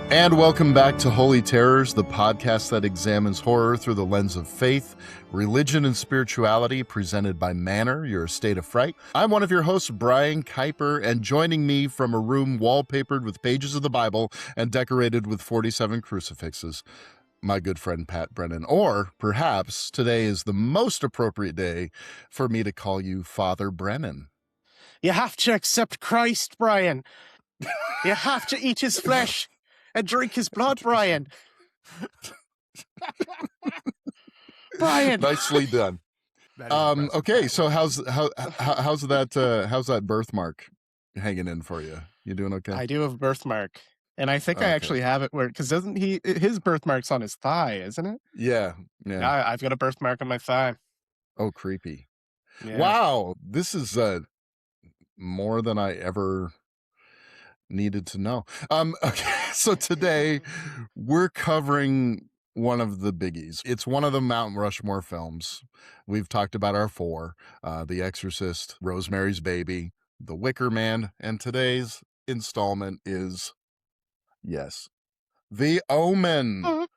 And welcome back to Holy Terrors, the podcast that examines horror through the lens of faith, religion, and spirituality, presented by Manor, your state of fright. I'm one of your hosts, Brian Kuiper, and joining me from a room wallpapered with pages of the Bible and decorated with 47 crucifixes, my good friend Pat Brennan. Or perhaps today is the most appropriate day for me to call you Father Brennan. You have to accept Christ, Brian. You have to eat his flesh and drink his blood, Brian. Brian. Nicely done. Okay, so how's that birthmark hanging in for you? You doing okay? I do have a birthmark, and I think I actually have it where, because doesn't his birthmark's on his thigh, isn't it? Yeah. I've got a birthmark on my thigh. Oh, creepy. Yeah. Wow, this is more than I ever needed to know. Okay, so today we're covering one of the biggies. It's one of the Mount Rushmore films. We've talked about our four: The Exorcist, Rosemary's Baby, The Wicker Man, and today's installment is, yes, The Omen,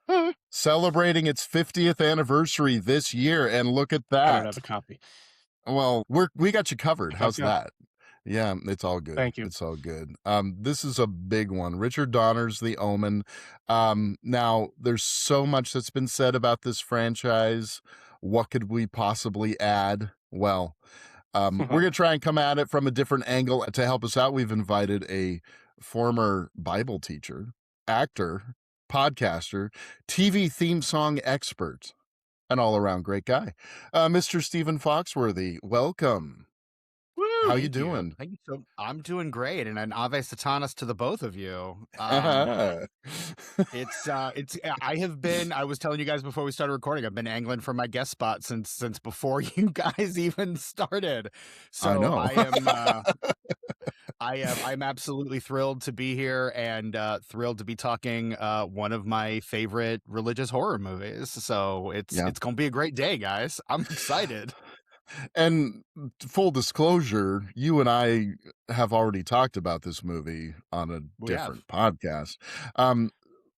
celebrating its 50th anniversary this year. And look at that. I don't have a copy. Well, we got you covered. How's that? Yeah, it's all good. Thank you. It's all good. This is a big one. Richard Donner's The Omen. Now, there's so much that's been said about this franchise. What could we possibly add? Well, we're going to try and come at it from a different angle. To help us out, we've invited a former Bible teacher, actor, podcaster, TV theme song expert, an all-around great guy, Mr. Stephen Foxworthy. Welcome. How you doing? Thank you. So I'm doing great, and an Ave Satanas to the both of you. I was telling you guys before we started recording, I've been angling for my guest spot since before you guys even started. So I know. I'm absolutely thrilled to be here and thrilled to be talking one of my favorite religious horror movies. So it's going to be a great day, guys. I'm excited. And full disclosure, you and I have already talked about this movie on a different podcast.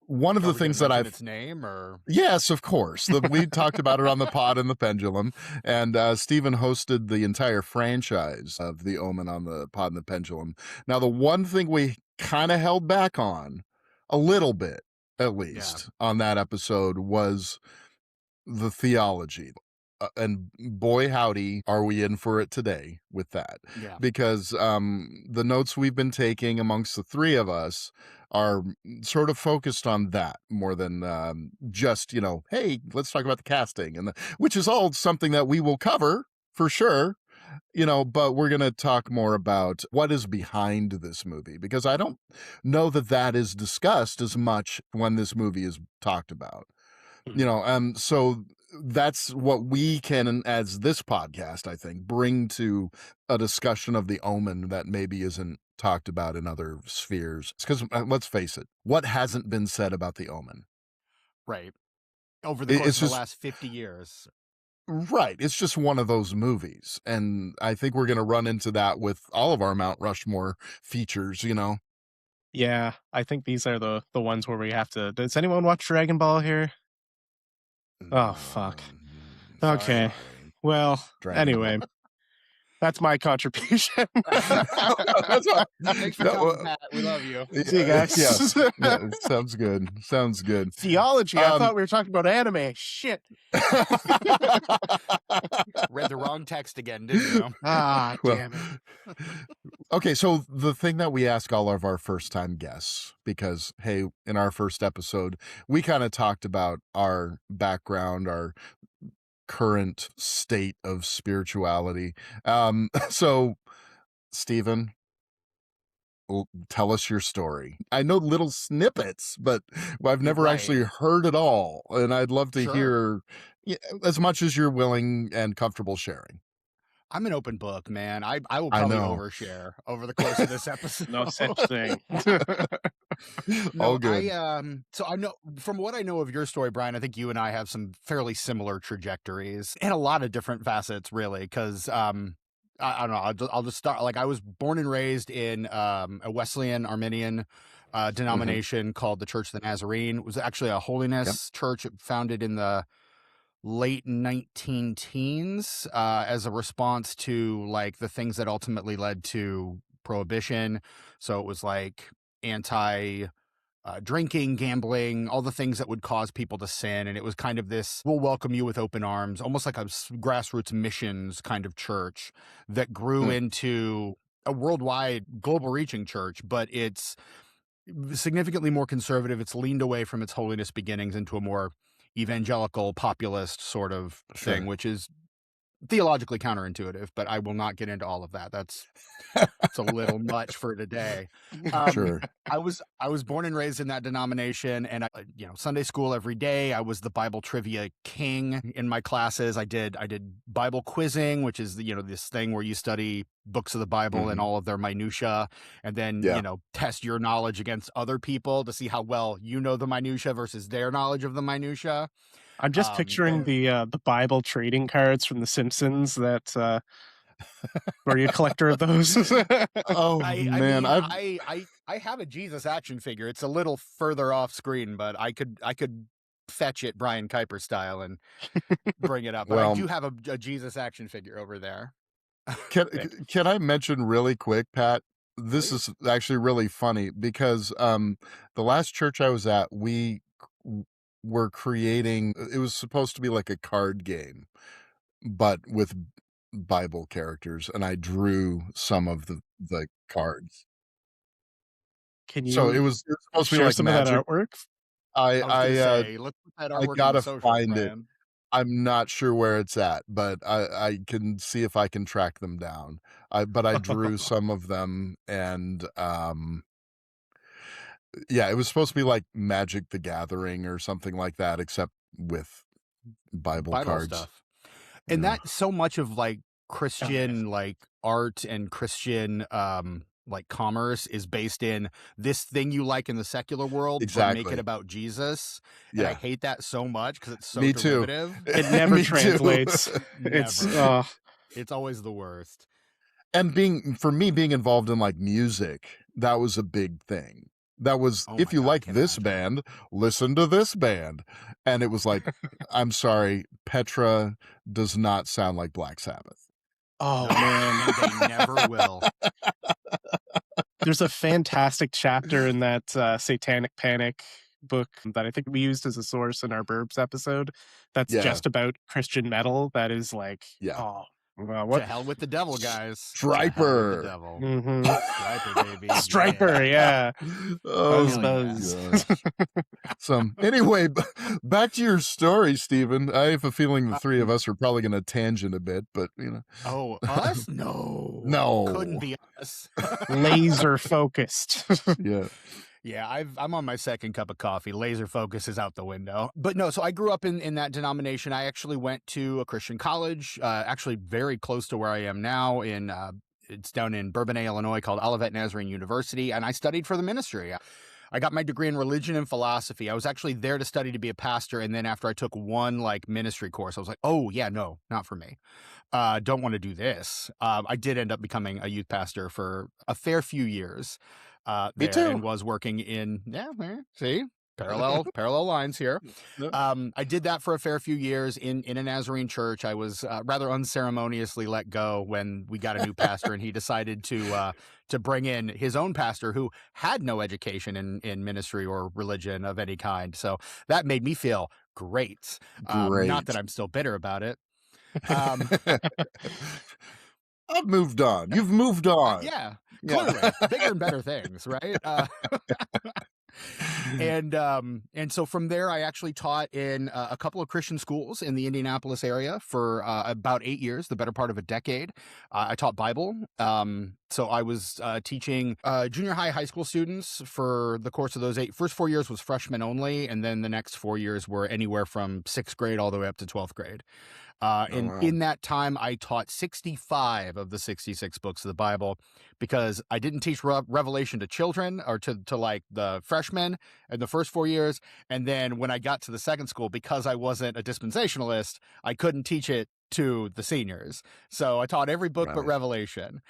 One of the things that I've... its name, or... Yes, of course. We talked about it on the Pod and the Pendulum, and Stephen hosted the entire franchise of The Omen on the Pod and the Pendulum. Now, the one thing we kind of held back on, a little bit at least, on that episode was the theology. And boy, howdy, are we in for it today with that. Yeah. Because the notes we've been taking amongst the three of us are sort of focused on that more than just, hey, let's talk about the casting, which is all something that we will cover for sure, but we're going to talk more about what is behind this movie, because I don't know that is discussed as much when this movie is talked about. So that's what we can, as this podcast, I think, bring to a discussion of The Omen that maybe isn't talked about in other spheres. Because let's face it, what hasn't been said about The Omen? Right. Over the course of the last 50 years. Right. It's just one of those movies. And I think we're going to run into that with all of our Mount Rushmore features, Yeah, I think these are the ones where we have to... Does anyone watch Dragon Ball here? Oh, fuck. Okay. Well, anyway, that's my contribution. Thanks for coming, Pat. We love you. See you guys. Yeah, sounds good. Sounds good. Theology. I thought we were talking about anime. Shit. Read the wrong text again, didn't you? Damn it. Okay, so the thing that we ask all of our first-time guests, because, hey, in our first episode, we kind of talked about our background, our current state of spirituality. So, Stephen, tell us your story. I know little snippets, but I've never actually heard it all, and I'd love to hear as much as you're willing and comfortable sharing. I'm an open book, man. I will probably overshare over the course of this episode. No such thing. All good. So I know, from what I know of your story, Brian, I think you and I have some fairly similar trajectories and a lot of different facets, really, because I don't know. I'll just start. Like, I was born and raised in a Wesleyan Arminian denomination called the Church of the Nazarene. It was actually a holiness church founded in the late 19 teens as a response to like the things that ultimately led to prohibition. So it was like anti drinking, gambling, all the things that would cause people to sin. And it was kind of this, we'll welcome you with open arms, almost like a grassroots missions kind of church that grew into a worldwide global reaching church, but it's significantly more conservative. It's leaned away from its holiness beginnings into a more evangelical populist sort of thing, which is theologically counterintuitive, but I will not get into all of that. That's it's a little much for today. I was born and raised in that denomination, and Sunday school every day. I was the Bible trivia king in my classes. I did Bible quizzing, which is this thing where you study books of the Bible and all of their minutia, and then test your knowledge against other people to see how well you know the minutia versus their knowledge of the minutia. I'm just picturing the Bible trading cards from The Simpsons that were you a collector of those? I have a Jesus action figure. It's a little further off screen, but I could fetch it Brian Kuiper style and bring it up. But I do have a Jesus action figure over there. Can I mention really quick, Pat? This is actually really funny because the last church I was at, we were creating, it was supposed to be like a card game, but with Bible characters, and I drew some of the cards. Can you? So it was supposed to be like some magic. Of that artwork? Let's put that artwork I gotta in the find socials, it. man. I'm not sure where it's at, but I can see if I can track them down. But I drew some of them, and it was supposed to be like Magic the Gathering or something like that, except with Bible cards stuff. And that so much of like Christian like art and Christian like commerce is based in this thing you like in the secular world, but make it about Jesus. And I hate that so much because it's so derivative. It never translates. It's always the worst. And being involved in like music, that was a big thing. That was, if you like this band, listen to this band. And it was like, I'm sorry, Petra does not sound like Black Sabbath. Oh, man. They never will. There's a fantastic chapter in that Satanic Panic book that I think we used as a source in our Burbs episode. That's just about Christian metal. That is like, what? To hell with the devil, guys. Striper. Striper, baby. Striper, yeah. Anyway, back to your story, Stephen. I have a feeling the three of us are probably going to tangent a bit, but Oh, us? No. Couldn't be us. Laser focused. Yeah, I'm on my second cup of coffee. Laser focus is out the window. But no, so I grew up in that denomination. I actually went to a Christian college, actually very close to where I am now. It's down in Bourbonnais, Illinois, called Olivet Nazarene University, and I studied for the ministry. I got my degree in religion and philosophy. I was actually there to study to be a pastor, and then after I took one like ministry course, I was like, oh yeah, no, not for me. Don't want to do this. I did end up becoming a youth pastor for a fair few years. Me too. And was working in see parallel lines here. I did that for a fair few years in a Nazarene church. I was rather unceremoniously let go when we got a new pastor, and he decided to bring in his own pastor who had no education in ministry or religion of any kind. So that made me feel great. Not that I'm still bitter about it. I've moved on. You've moved on. Yeah. Clearly, bigger and better things, right? And so from there, I actually taught in a couple of Christian schools in the Indianapolis area for about 8 years, the better part of a decade. I taught Bible. So I was teaching junior high school students for the course of those first 4 years was freshmen only. And then the next 4 years were anywhere from 6th grade all the way up to 12th grade. In that time, I taught 65 of the 66 books of the Bible because I didn't teach Revelation to children or to like the freshmen in the first 4 years. And then when I got to the second school, because I wasn't a dispensationalist, I couldn't teach it to the seniors. So I taught every book but Revelation,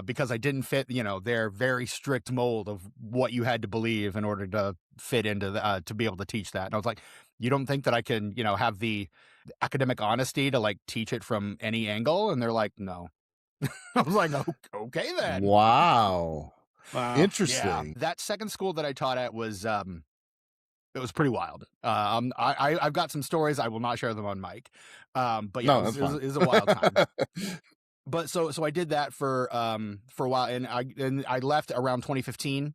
because I didn't fit, their very strict mold of what you had to believe in order to fit into the, to be able to teach that. And I was like, you don't think that I can, have the academic honesty to like teach it from any angle? And they're like, no. I was like, okay then. Wow. Interesting. Yeah. That second school that I taught at was, it was pretty wild. I've got some stories. I will not share them on mic. But yeah, it was a wild time. But so I did that for a while, and I left around 2015.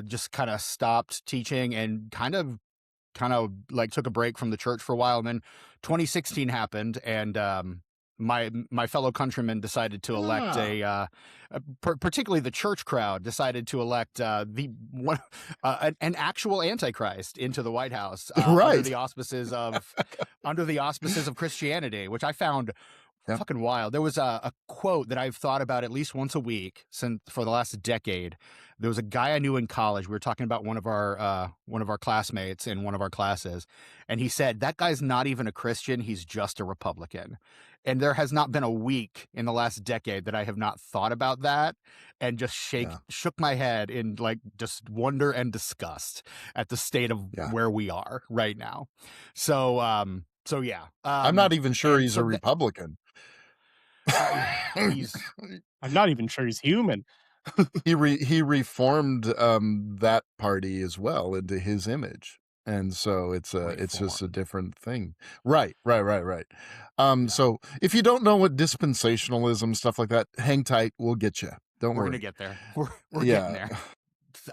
Just kind of stopped teaching and kind of like took a break from the church for a while. And then 2016 happened, and my fellow countrymen decided to elect particularly the church crowd decided to elect an actual Antichrist into the White House, under the auspices of Christianity, which I found fucking wild. There was a quote that I've thought about at least once a week for the last decade. There was a guy I knew in college. We were talking about one of our classmates in one of our classes, and he said, that guy's not even a Christian, he's just a Republican. And there has not been a week in the last decade that I have not thought about that and just shook my head in like just wonder and disgust at the state of where we are right now. So yeah. I'm not even sure he's a Republican. I'm not even sure he's human. He reformed that party as well into his image, and so it's just a different thing. Right. So if you don't know what dispensationalism, stuff like that, hang tight, we'll get you. Don't worry. We're gonna get there. We're getting there.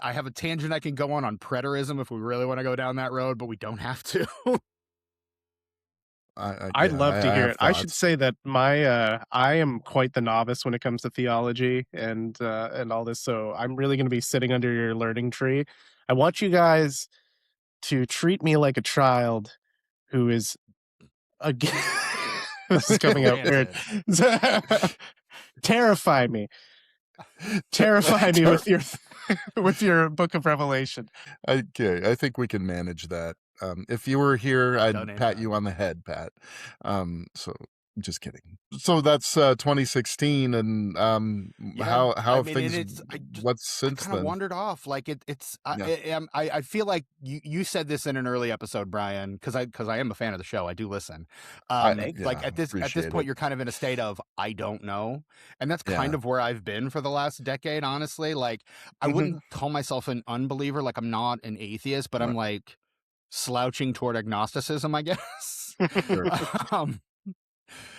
I have a tangent I can go on preterism if we really want to go down that road, but we don't have to. I'd love to hear it. I should say that I am quite the novice when it comes to theology and all this, so I'm really going to be sitting under your learning tree. I want you guys to treat me like a child who is this is coming out weird. Terrify me with your Book of Revelation. Okay, I think we can manage that. If you were here, I'd pat you on the head, Pat. So just kidding. So that's 2016, and how things? What's since then? Kind of wandered off. Like I feel like you said this in an early episode, Brian, because I am a fan of the show. I do listen. Like at this point, you're kind of in a state of I don't know, and that's kind of where I've been for the last decade. Honestly, like I wouldn't call myself an unbeliever. Like I'm not an atheist, but I'm like slouching toward agnosticism, I guess.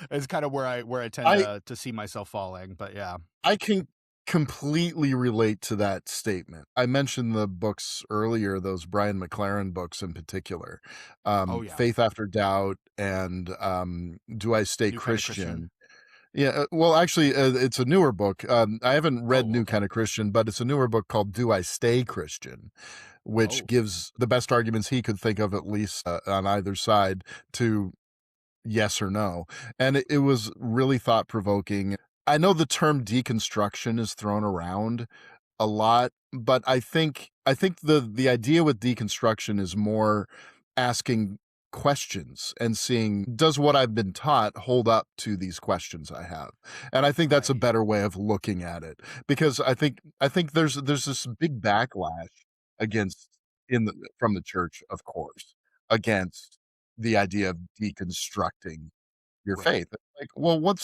It's kind of where I tend to see myself falling, but yeah. I can completely relate to that statement. I mentioned the books earlier, those Brian McLaren books in particular, Faith After Doubt and Do I Stay Christian? Yeah, well, actually, it's a newer book. I haven't read New Kind of Christian, but it's a newer book called Do I Stay Christian, which gives the best arguments he could think of, at least on either side, to yes or no. And it was really thought-provoking. I know the term deconstruction is thrown around a lot, but I think the idea with deconstruction is more asking questions and seeing, does what I've been taught hold up to these questions I have? And I think that's a better way of looking at it, because I think there's this big backlash from the church, of course, against the idea of deconstructing your faith. Like, well,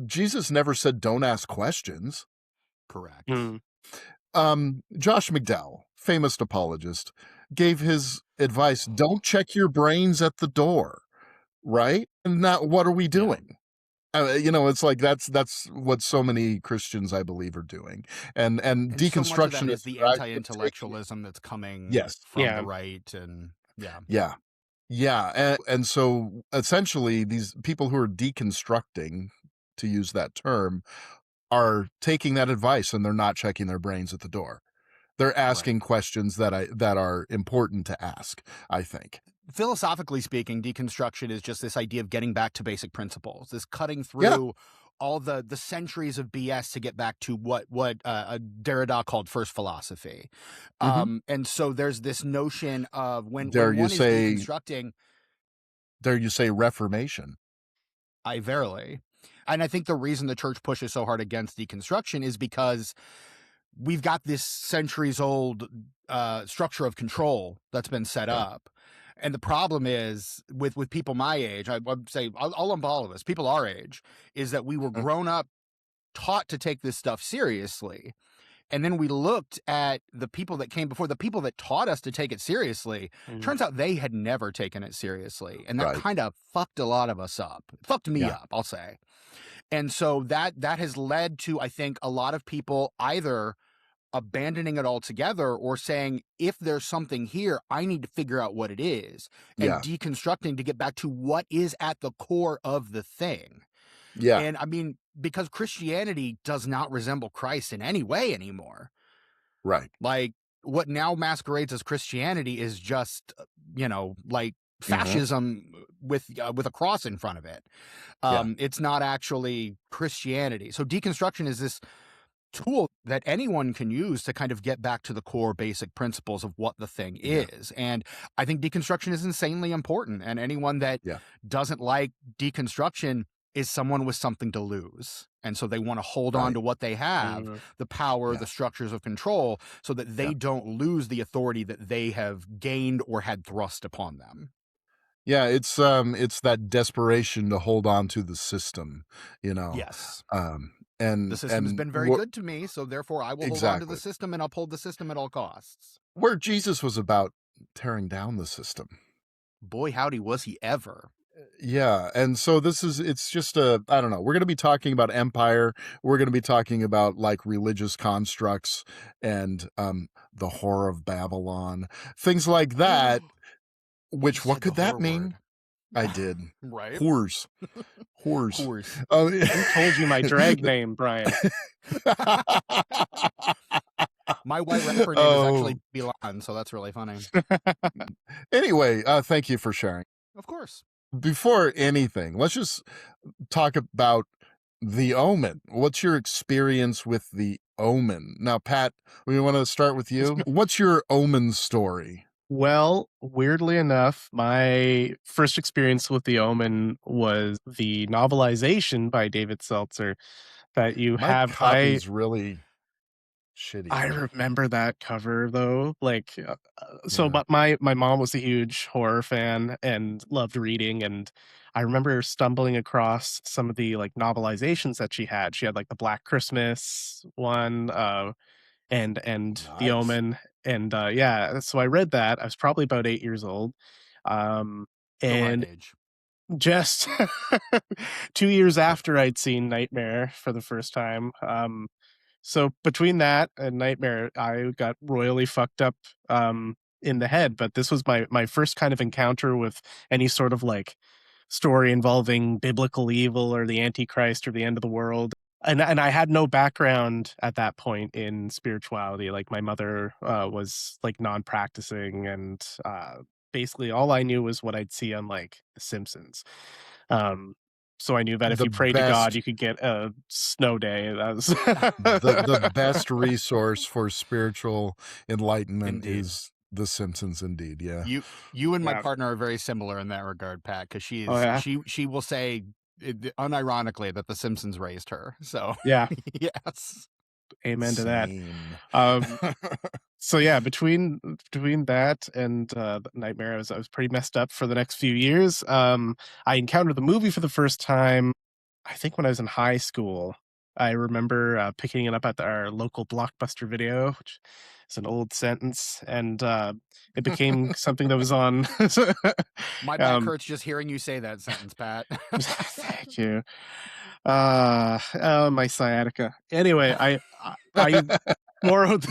Jesus never said don't ask questions. Correct. Josh McDowell, famous apologist, gave his advice: don't check your brains at the door, right? And now what are we doing? It's like that's what so many Christians, I believe, are doing. And deconstruction so much of that is the anti-intellectualism that's coming from the right, and and so essentially these people who are deconstructing, to use that term, are taking that advice and they're not checking their brains at the door. They're asking questions that are important to ask, I think. Philosophically speaking, deconstruction is just this idea of getting back to basic principles, this cutting through all the centuries of BS to get back to what Derrida called first philosophy. And so there's this notion of when one is deconstructing. Dare you say Reformation? I verily. And I think the reason the church pushes so hard against deconstruction is because we've got this centuries-old structure of control that's been set up. And the problem is with people my age, I would say, I'll lump all of us, people our age, is that we were grown up, taught to take this stuff seriously. And then we looked at the people that came before, the people that taught us to take it seriously. Turns out they had never taken it seriously. And that kind of fucked a lot of us up. Fucked me up, I'll say. And so that has led to, I think, a lot of people either abandoning it altogether or saying, if there's something here, I need to figure out what it is, and deconstructing to get back to what is at the core of the thing. Yeah. And I mean, because Christianity does not resemble Christ in any way anymore. Right. Like, what now masquerades as Christianity is just, like fascism with a cross in front of it. It's not actually Christianity. So deconstruction is this tool that anyone can use to kind of get back to the core basic principles of what the thing is. And I think deconstruction is insanely important. And anyone that doesn't like deconstruction is someone with something to lose. And so they want to hold on to what they have, the power, the structures of control, so that they don't lose the authority that they have gained or had thrust upon them. Yeah, it's that desperation to hold on to the system, Yes. And the system has been very good to me, so therefore I will hold on to the system and uphold the system at all costs. Where Jesus was about tearing down the system. Boy, howdy, was he ever. Yeah, and so it's just I don't know. We're going to be talking about empire. We're going to be talking about like religious constructs and the horror of Babylon, things like that. Which, what could that mean? I did. Right. Whores. Who told you my drag name, Brian? My white rapper name is actually Bilan, so that's really funny. Anyway, thank you for sharing. Of course. Before anything, let's just talk about the Omen. What's your experience with the Omen? Now, Pat, we want to start with you. What's your Omen story? Well, weirdly enough, my first experience with the Omen was the novelization by David Seltzer that you have. My copy's really shitty. I remember that cover though. Like, but my mom was a huge horror fan and loved reading, and I remember stumbling across some of the like novelizations that she had. She had like the Black Christmas one, and Nice. the Omen, and so I read that. I was probably about 8 years old, and age. Just 2 years after I'd seen Nightmare for the first time. So between that and Nightmare, I got royally fucked up in the head. But this was my first kind of encounter with any sort of like story involving biblical evil or the Antichrist or the end of the world. And I had no background at that point in spirituality. Like my mother was like non-practicing, and basically all I knew was what I'd see on like The Simpsons. So I knew that if you prayed to God, you could get a snow day. That was the best resource for spiritual enlightenment. Indeed. Is The Simpsons. Indeed. Yeah. You and my partner are very similar in that regard, Pat, because she will say unironically that The Simpsons raised her. So yeah. Yes. Amen to that. So yeah, between that and Nightmare, I was pretty messed up for the next few years. I encountered the movie for the first time, I think when I was in high school. I remember picking it up at our local Blockbuster Video, which is an old sentence, and it became something that was on. My back hurts just hearing you say that sentence, Pat. Thank you. My sciatica. Anyway, I borrowed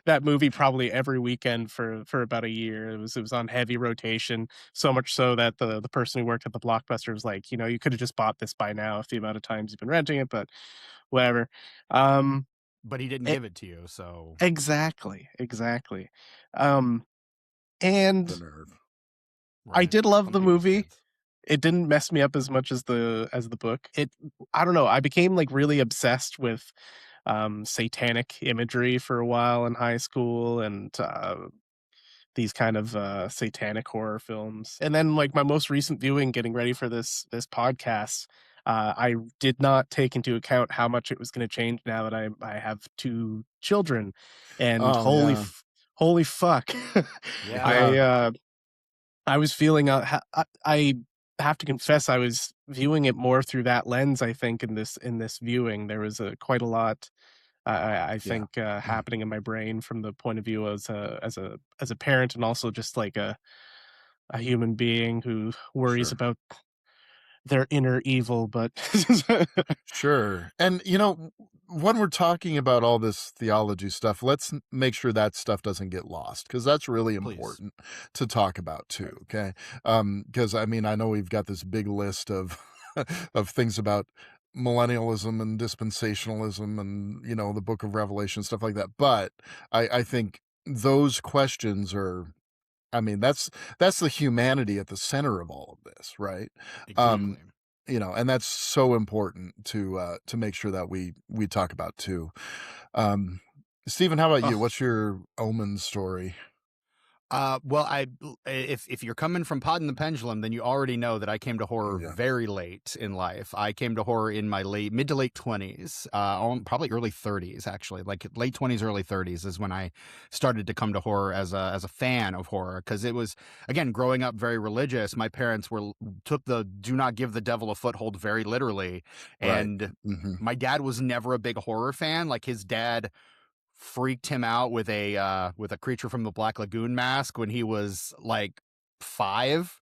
that movie probably every weekend for about a year. It was on heavy rotation, so much so that the person who worked at the Blockbuster was like, you could have just bought this by now if the amount of times you've been renting it, but whatever. But he didn't give it to you, so exactly. And The nerve. Right. I did love the movie. It didn't mess me up as much as the book. I don't know. I became like really obsessed with satanic imagery for a while in high school, and these kind of satanic horror films. And then like my most recent viewing, getting ready for this podcast, I did not take into account how much it was going to change now that I have 2 children, and holy fuck, Yeah. I was feeling I have to confess I was viewing it more through that lens. I think in this viewing there was quite a lot I think happening in my brain from the point of view as a parent, and also just like a human being who worries about their inner evil. But Sure. And, you know, when we're talking about all this theology stuff, let's make sure that stuff doesn't get lost, because that's really important to talk about too. Okay. Because I mean, I know we've got this big list of of things about millennialism and dispensationalism and, you know, the book of Revelation, stuff like that. But I think those questions are, I mean, that's the humanity at the center of all of this, right? Exactly. You know, and that's so important to make sure that we talk about too. Stephen, how about you? What's your Omen story? Well, if you're coming from Pod and the Pendulum, then you already know that I came to horror very late in life. I came to horror in my mid to late 20s, probably early 30s actually. Like late 20s, early 30s is when I started to come to horror as a fan of horror, because it was, again, growing up very religious. My parents took the "do not give the devil a foothold" very literally, and my dad was never a big horror fan. Like his dad freaked him out with a Creature from the Black Lagoon mask when he was like 5.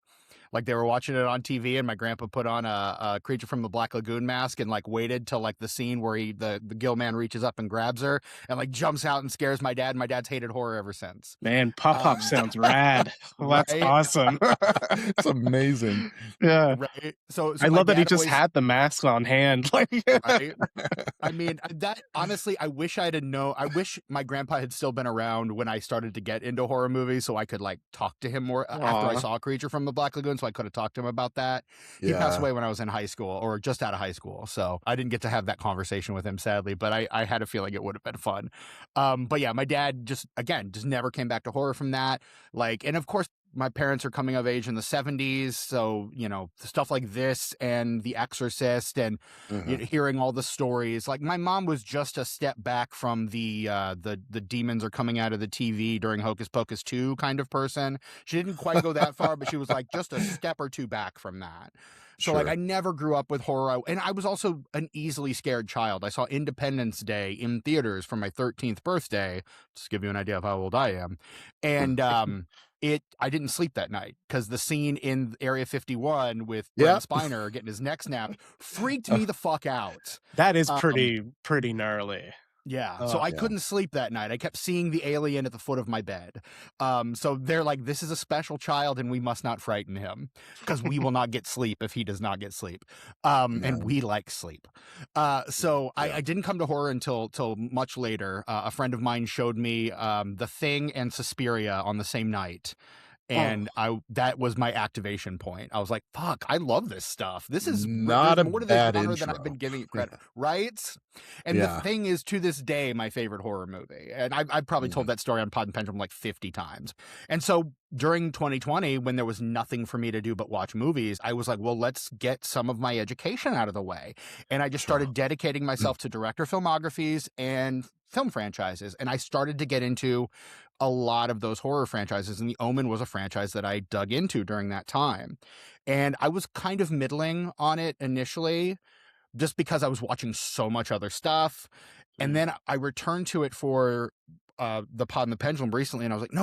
Like they were watching it on TV, and my grandpa put on a Creature from the Black Lagoon mask and like waited till like the scene where the gill man reaches up and grabs her and like jumps out and scares my dad. My dad's hated horror ever since. Man, Pop sounds rad. Well, that's awesome. It's amazing. Yeah. Right. So I love that he just had the mask on hand. Right. I mean, that honestly, I wish I wish my grandpa had still been around when I started to get into horror movies, so I could like talk to him more after I saw Creature from the Black Lagoon. So I could have talked to him about that. He passed away when I was in high school, or just out of high school. So I didn't get to have that conversation with him, sadly, but I had a feeling it would have been fun. But yeah, my dad just never came back to horror from that. Like, and of course, my parents are coming of age in the 70s. So, you know, stuff like this and The Exorcist and hearing all the stories. Like my mom was just a step back from the demons are coming out of the TV during Hocus Pocus 2 kind of person. She didn't quite go that far, but she was like just a step or two back from that. So like I never grew up with horror, and I was also an easily scared child. I saw Independence Day in theaters for my 13th birthday, just to give you an idea of how old I am. And I didn't sleep that night because the scene in Area 51 with Brent Spiner getting his neck snapped freaked me the fuck out. That is pretty gnarly. Yeah. So I couldn't sleep that night. I kept seeing the alien at the foot of my bed. So they're like, this is a special child and we must not frighten him, because we will not get sleep if he does not get sleep. And we like sleep. So I didn't come to horror until much later. A friend of mine showed me The Thing and Suspiria on the same night. And that was my activation point. I was like, fuck, I love this stuff. This is not a more to bad this genre intro than I've been giving it credit. Right? And The Thing is, to this day, my favorite horror movie. And I've probably told that story on Pod and Pendulum like 50 times. And so during 2020, when there was nothing for me to do but watch movies, I was like, well, let's get some of my education out of the way. And I just started dedicating myself to director filmographies and film franchises. And I started to get into a lot of those horror franchises. And The Omen was a franchise that I dug into during that time. And I was kind of middling on it initially, just because I was watching so much other stuff. And then I returned to it for the Pod and the Pendulum recently, and I was like,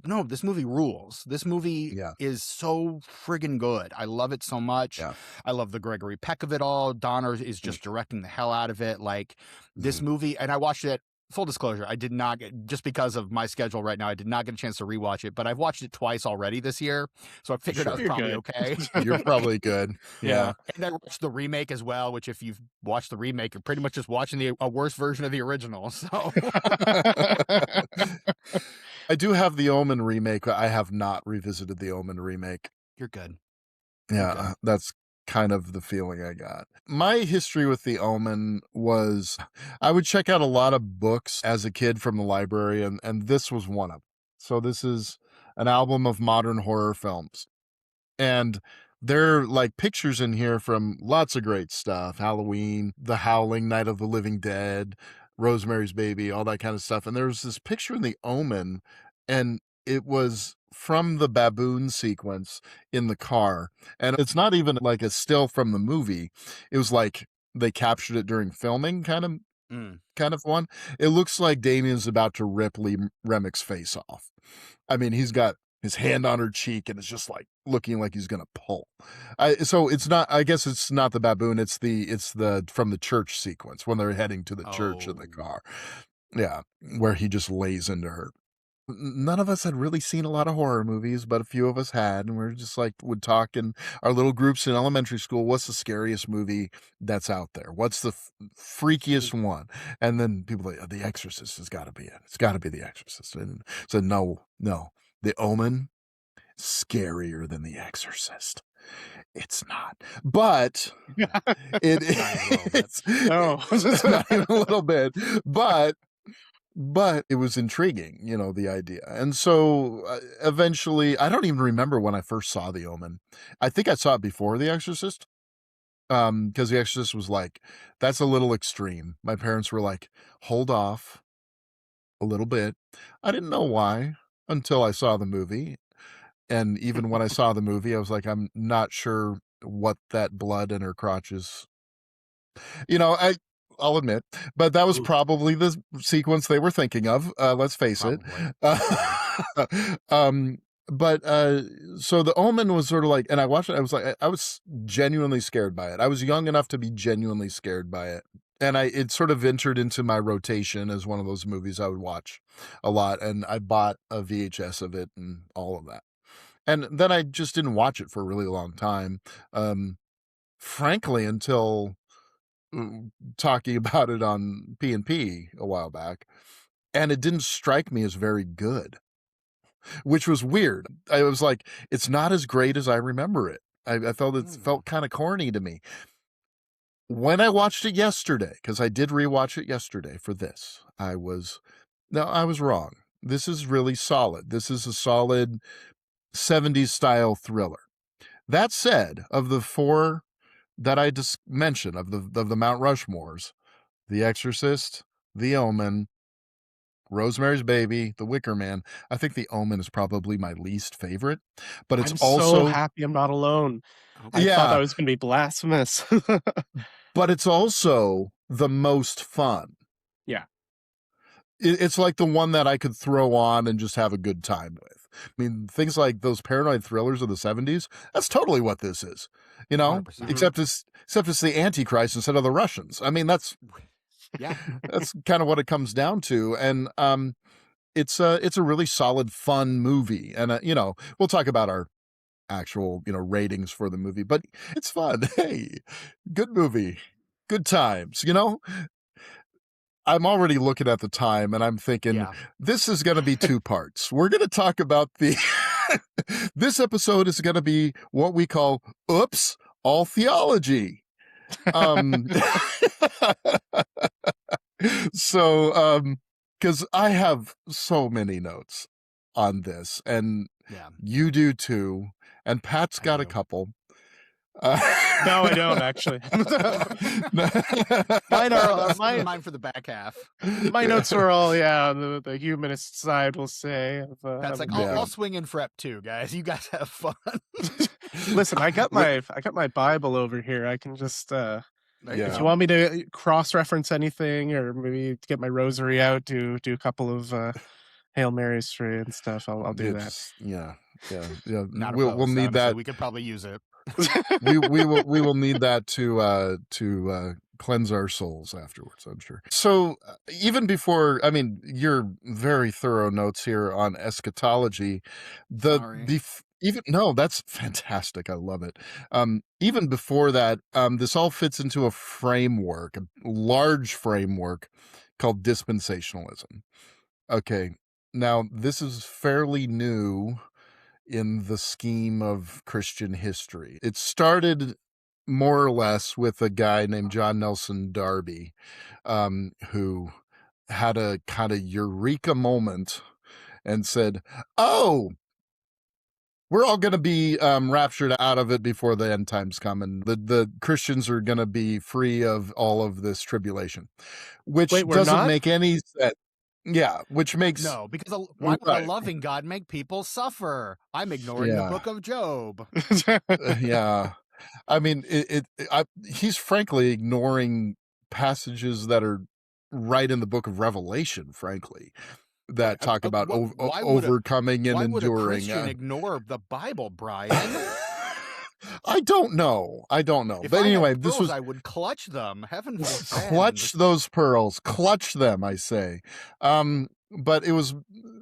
no, this movie rules. This movie is so friggin' good. I love it so much. I love the Gregory Peck of it all. Donner is just directing the hell out of it. Like this movie, and I watched it. Full disclosure, I did not get, just because of my schedule right now, I did not get a chance to rewatch it, but I've watched it twice already this year, so I figured I was probably okay. You're probably good. Yeah. And I watched the remake as well, which if you've watched the remake, you're pretty much just watching a worse version of the original. So I do have the Omen remake. I have not revisited the Omen remake. You're good. Yeah, that's kind of the feeling I got. My history with the Omen was I would check out a lot of books as a kid from the library, and this was one of them. So this is an album of modern horror films. And there are like pictures in here from lots of great stuff. Halloween, The Howling, Night of the Living Dead, Rosemary's Baby, all that kind of stuff. And there was this picture in the Omen, and it was from the baboon sequence in the car. And it's not even like a still from the movie. It was like they captured it during filming kind of one. It looks like Damien's about to rip Lee Remick's face off. I mean, he's got his hand on her cheek and it's just like looking like he's gonna pull. So it's not, I guess it's not the baboon, it's the from the church sequence when they're heading to the church in the car. Yeah, where he just lays into her. None of us had really seen a lot of horror movies, but a few of us had, and we're just like would talk in our little groups in elementary school. What's the scariest movie that's out there? What's the freakiest one? And then people like, The Exorcist has got to be it. It's got to be The Exorcist. And so no, The Omen, scarier than The Exorcist. It's not, but it's not even a little bit, but it was intriguing, the idea. And so eventually, I don't even remember when I first saw The Omen. I think I saw it before The Exorcist, because The Exorcist was like, that's a little extreme. My parents were like, hold off a little bit. I didn't know why until I saw the movie. And even when I saw the movie, I was like, I'm not sure what that blood in her crotch is. I'll admit, but that was probably the sequence they were thinking of. Let's face it. But so The Omen was sort of like, and I watched it. I was like, I was genuinely scared by it. I was young enough to be genuinely scared by it. And it sort of entered into my rotation as one of those movies I would watch a lot. And I bought a VHS of it and all of that. And then I just didn't watch it for a really long time. Frankly, until talking about it on P&P a while back, and it didn't strike me as very good, which was weird. I was like, it's not as great as I remember it. I felt it felt kind of corny to me. When I watched it yesterday, because I did rewatch it yesterday for this, I was wrong. This is really solid. This is a solid 70s style thriller. That said, of the four that I just mentioned, of the Mount Rushmores, The Exorcist, The Omen, Rosemary's Baby, The Wicker Man, I think The Omen is probably my least favorite. But it's so happy I'm not alone. I thought that was going to be blasphemous. But it's also the most fun. Yeah. It's like the one that I could throw on and just have a good time with. I mean, things like those paranoid thrillers of the 70s, that's totally what this is, 100%. except it's the Antichrist instead of the Russians. I mean, that's kind of what it comes down to. And it's a really solid, fun movie. And, we'll talk about our actual, ratings for the movie, but it's fun. Hey, good movie, good times, I'm already looking at the time and I'm thinking, this is going to be two parts. We're going to talk about this episode is going to be what we call, oops, all theology. So, because I have so many notes on this and you do too. And Pat's got a couple. No, I don't actually. Mine for the back half. My notes are all the humanist side, we'll say. That's like I'll swing in for ep 2, guys. You guys have fun. Listen, I got my Bible over here. I can just if you want me to cross-reference anything, or maybe get my rosary out, do a couple of Hail Marys for you and stuff, I'll do that. Yeah. We'll need that. We could probably use it. we will need that to cleanse our souls afterwards, I'm sure. So even before, I mean, your very thorough notes here on eschatology, that's fantastic. I love it. Even before that, this all fits into a framework, a large framework called dispensationalism. Okay, now this is fairly new in the scheme of Christian history. It started more or less with a guy named John Nelson Darby, who had a kind of eureka moment and said, oh, we're all going to be raptured out of it before the end times come, and the Christians are going to be free of all of this tribulation, which doesn't make any sense. Yeah, which makes no, because why would a loving God make people suffer? I'm ignoring the book of Job. Yeah, I mean, he's frankly ignoring passages that are right in the book of Revelation, frankly, that talk about overcoming and enduring. Why would a Christian ignore the Bible, Brian? I don't know. If but anyway, this was I would clutch them. Heaven forbid. Clutch those pearls. Clutch them, I say. But it was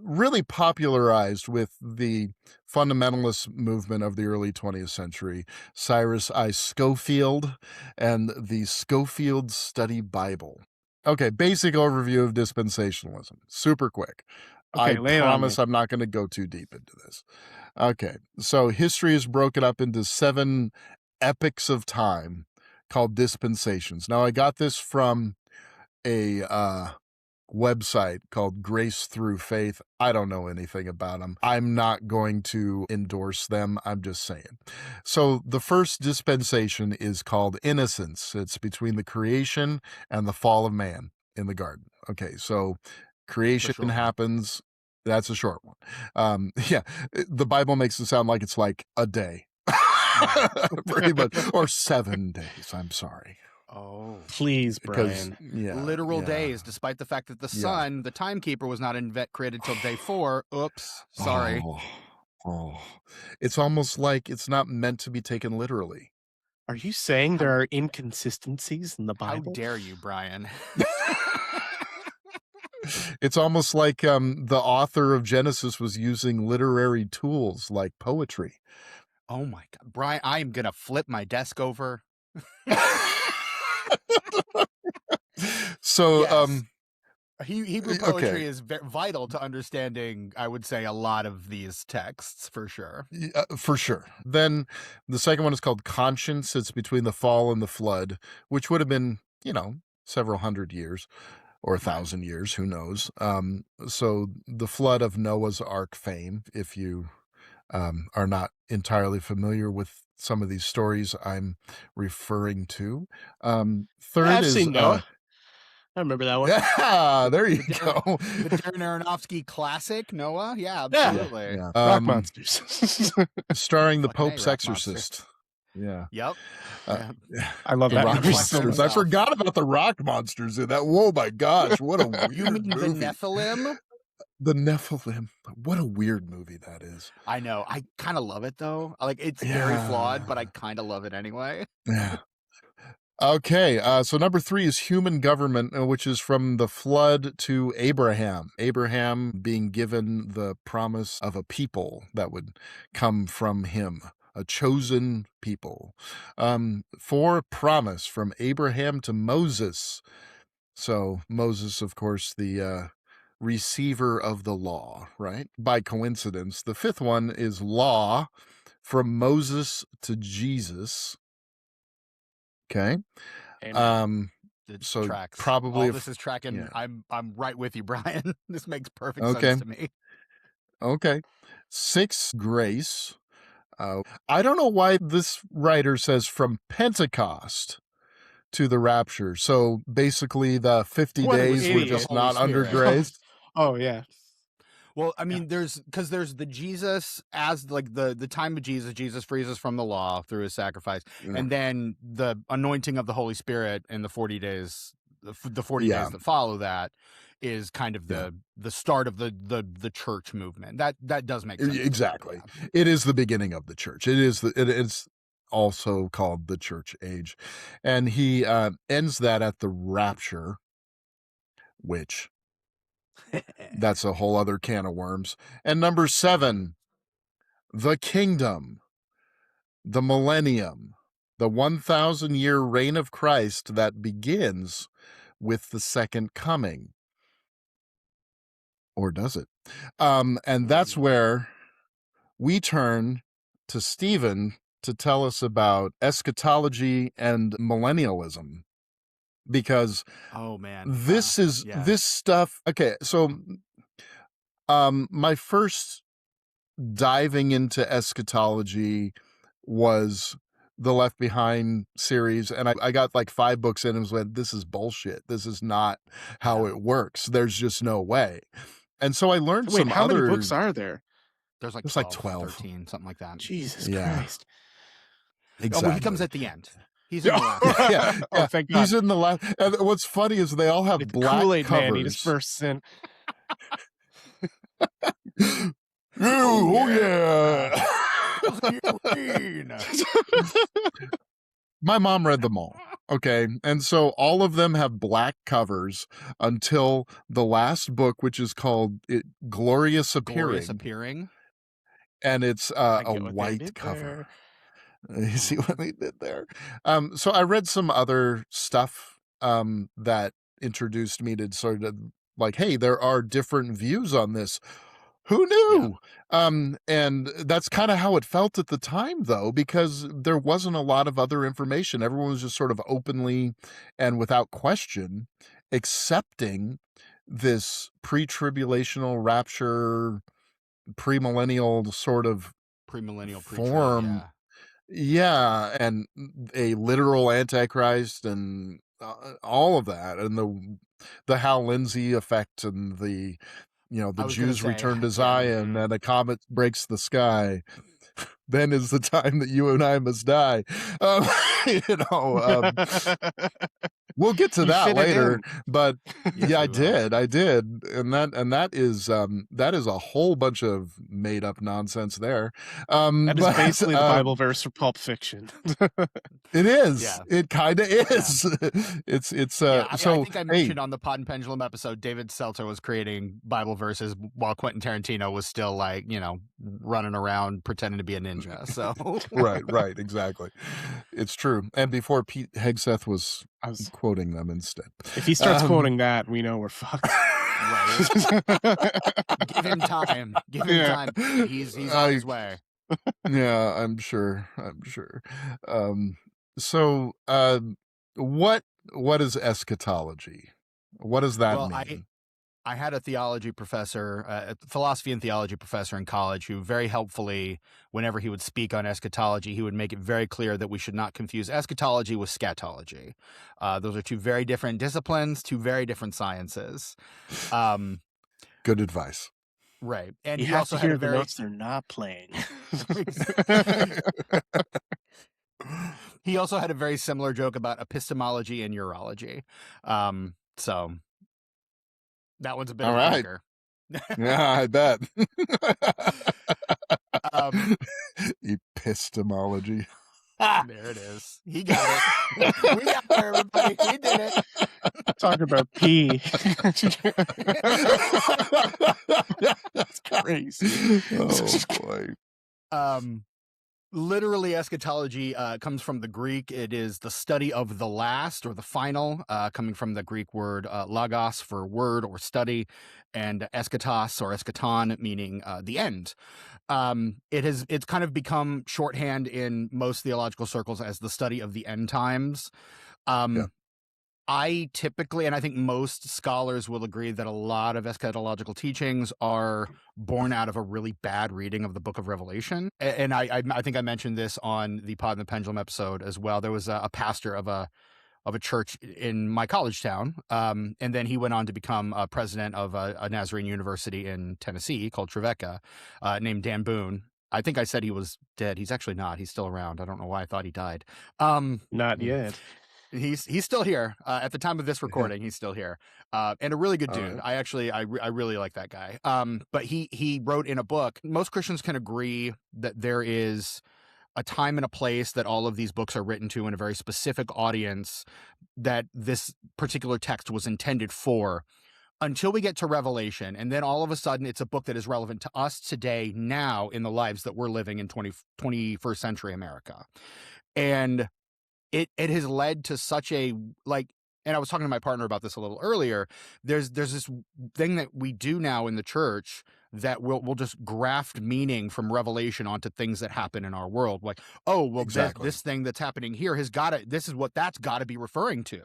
really popularized with the fundamentalist movement of the early 20th century, Cyrus I. Scofield and the Scofield Study Bible. Okay, basic overview of dispensationalism. Super quick. Okay, I promise I'm not going to go too deep into this. Okay, so history is broken up into 7 epochs of time called dispensations. Now, I got this from a website called Grace Through Faith. I don't know anything about them. I'm not going to endorse them. I'm just saying. So the first dispensation is called innocence. It's between the creation and the fall of man in the garden. Okay, so creation happens. That's a short one. Yeah, the Bible makes it sound like it's like a day. Pretty much. Or 7 days. I'm sorry. Oh, please, Brian. Literal days, despite the fact that the sun, the timekeeper, was not created till day 4. Oops, sorry. It's almost like it's not meant to be taken literally. Are you saying there are inconsistencies in the Bible? How dare you, Brian? It's almost like the author of Genesis was using literary tools like poetry. Oh my God, Brian, I am going to flip my desk over. So, yes. Hebrew poetry is vital to understanding, I would say, a lot of these texts, for sure. For sure. Then the second one is called conscience. It's between the fall and the flood, which would have been, several hundred years or 1,000 years, who knows. So the flood of Noah's Ark fame, if you are not entirely familiar with some of these stories I'm referring to. Third I've is seen Noah. I remember that one. Yeah, there you go. The Darren Aronofsky classic, Noah. Yeah, absolutely. Yeah. Rock monsters. Starring the Pope's exorcist. Yeah. Yep. I love that. Rock monsters. I forgot about the rock monsters in that. Whoa, my gosh. What a weird You mean movie. the Nephilim? The Nephilim. What a weird movie that is. I know. I kind of love it, though. Like, it's very flawed, but I kind of love it anyway. Yeah. Okay, so number 3 is human government, which is from the flood to Abraham. Abraham being given the promise of a people that would come from him, a chosen people. 4, promise from Abraham to Moses. So Moses, of course, the receiver of the law, right? By coincidence. The 5th one is law from Moses to Jesus. Okay. So tracks. probably this is tracking. Yeah. I'm right with you, Brian. This makes perfect sense to me. Okay. 6, grace. I don't know why this writer says from Pentecost to the rapture. So basically the 50 days were just not under grace. Oh yeah. Well, I mean, there's the Jesus as like the time of Jesus frees us from the law through his sacrifice, and then the anointing of the Holy Spirit in the 40 days, the 40 days that follow that is kind of the start of the church movement. That does make sense. Exactly. It is the beginning of the church. It is also called the church age, and he ends that at the rapture, which. That's a whole other can of worms. And number 7, the kingdom, the millennium, the 1,000-year reign of Christ that begins with the second coming. Or does it? And that's where we turn to Stephen to tell us about eschatology and millennialism. Because this stuff. Okay, so my first diving into eschatology was the Left Behind series, and I got like 5 books in and was like, this is bullshit. This is not how it works. There's just no way. And so I learned Wait, some how other... many books are there? There's like 12, 13, something like that. Jesus Christ. Exactly. Oh, well, he comes at the end. He's in the last. Yeah. Oh, thank God. He's in the last. And what's funny is they all have Like the black Kool-Aid covers. Man, he just bursts in. Oh yeah. My mom read them all. Okay. And so all of them have black covers until the last book, which is called Glorious Appearing. Glorious Appearing. And it's a white cover. You see what they did there? So I read some other stuff that introduced me to sort of like, hey, there are different views on this. Who knew? Yeah. And that's kind of how it felt at the time, though, because there wasn't a lot of other information. Everyone was just sort of openly and without question accepting this pre-tribulational rapture, premillennial sort of premillennial form. Yeah, and a literal Antichrist and all of that, and the Hal Lindsay effect, and the Jews return to Zion, and a comet breaks the sky. Then is the time that you and I must die. We'll get to that later, but yeah, I did, and that is a whole bunch of made up nonsense there. That is basically the Bible verse for Pulp Fiction. It is. Yeah. It kind of is. Yeah. It's I think I mentioned on the Pod and Pendulum episode, David Seltzer was creating Bible verses while Quentin Tarantino was still running around pretending to be a ninja. So right, exactly. It's true. And before Pete Hegseth was quoting them instead. If he starts quoting that, we know we're fucked. Give him time. Time. He's on his way. Yeah, I'm sure. So what is eschatology? What does that mean? I had a theology professor, a philosophy and theology professor in college, who very helpfully, whenever he would speak on eschatology, he would make it very clear that we should not confuse eschatology with scatology. Those are two very different disciplines, two very different sciences. Good advice. Right. And you he have also to hear had the notes they're not playing. He also had a very similar joke about epistemology and urology. So that one's a bit of a kicker. Yeah, I bet. Epistemology. There it is. He got it. We got there, everybody. We did it. Talk about pee. That's crazy. Oh boy. Literally, eschatology comes from the Greek. It is the study of the last or the final, coming from the Greek word logos for word or study, and eschatos or eschaton meaning the end. It's kind of become shorthand in most theological circles as the study of the end times. I typically, and I think most scholars will agree, that a lot of eschatological teachings are born out of a really bad reading of the book of Revelation. And I think I mentioned this on the Pod and the Pendulum episode as well. There was a pastor of a church in my college town, and then he went on to become president of a Nazarene university in Tennessee called Trevecca, named Dan Boone. I think I said he was dead. He's actually not. He's still around. I don't know why I thought he died. Not yet. He's still here at the time of this recording. He's still here, and a really good dude. I really like that guy. But he wrote in a book. Most Christians can agree that there is a time and a place that all of these books are written to, in a very specific audience that this particular text was intended for, until we get to Revelation, and then all of a sudden it's a book that is relevant to us today, now, in the lives that we're living in 21st century America, and it has led to such a, and I was talking to my partner about this a little earlier. There's this thing that we do now in the church that we'll just graft meaning from Revelation onto things that happen in our world. Like, oh, well, exactly. This thing that's happening here this is what that's got to be referring to.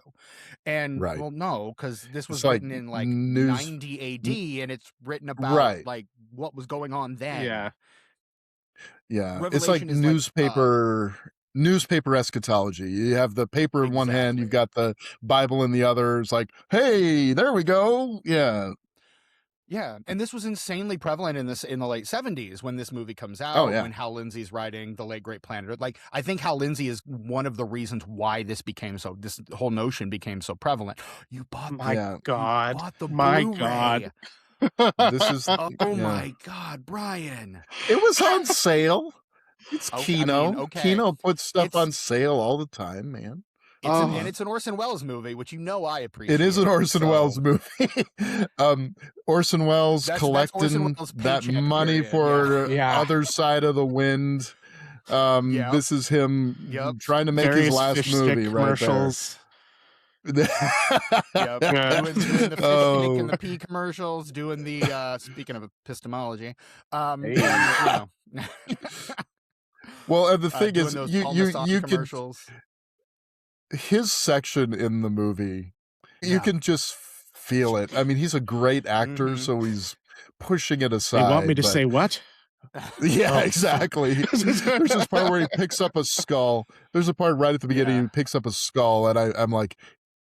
And well, no, because this was written in 90 AD, and it's written about what was going on then. Yeah. Yeah, it's like Revelation is like newspaper eschatology. You have the paper in one hand, you've got the Bible in the other. It's like, hey, there we go. Yeah. Yeah, and this was insanely prevalent in the late 70s when this movie comes out. Oh, yeah. When Hal Lindsay's writing The Late Great Planet Earth. Like, I think Hal Lindsay is one of the reasons why this whole notion became so prevalent. You bought my God, you bought the my Blu-ray. God. This is my God, Brian. It was on sale. It's Okay, Kino. I mean, okay. Kino puts stuff on sale all the time, man. And it's an Orson Welles movie, which I appreciate. It is an Orson Welles movie. Orson Welles collecting Orson Welles' that money period. for Other Side of the Wind. This is him trying to make various his last movie commercials. Doing the fish stick and the pea commercials, doing the speaking of epistemology. Well, and the thing is, you commercials. His section in the movie, you can just feel it. I mean, he's a great actor, so he's pushing it aside. They want me to say what? Yeah, exactly. There's this part where he picks up a skull. There's a part right at the beginning he picks up a skull, and I'm like,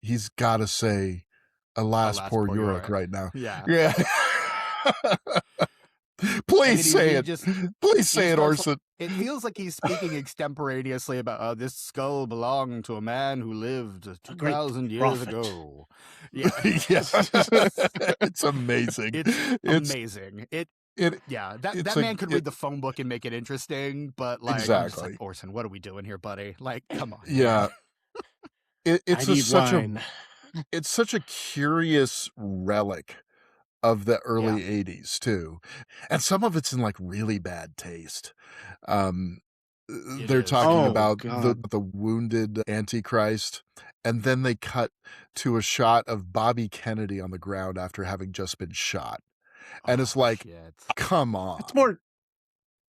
he's got to say, alas, poor Yorick right now. Yeah. Please say it. Please say it, Orson. It feels like he's speaking extemporaneously about this skull belonged to a man who lived 2,000 years ago. Yeah. It's amazing. It's amazing. That man could read the phone book and make it interesting, but like, I'm just like, Orson, what are we doing here, buddy? Like, come on. Yeah. It's such a curious relic of the early 80s too, and some of it's in like really bad taste. They're talking about the wounded Antichrist, and then they cut to a shot of Bobby Kennedy on the ground after having just been shot, and it's like, come on. It's more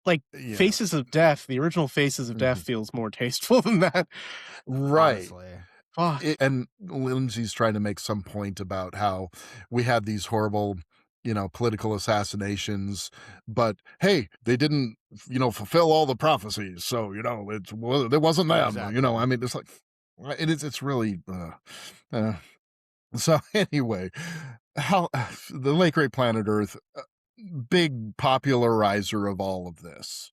like Faces of Death. The original Faces of Death feels more tasteful than that, right? Honestly. And Lindsay's trying to make some point about how we had these horrible, political assassinations, but hey, they didn't, fulfill all the prophecies. So, it wasn't them, Exactly. I mean, it's like, it's really, so anyway, how the Late Great Planet Earth, big popularizer of all of this.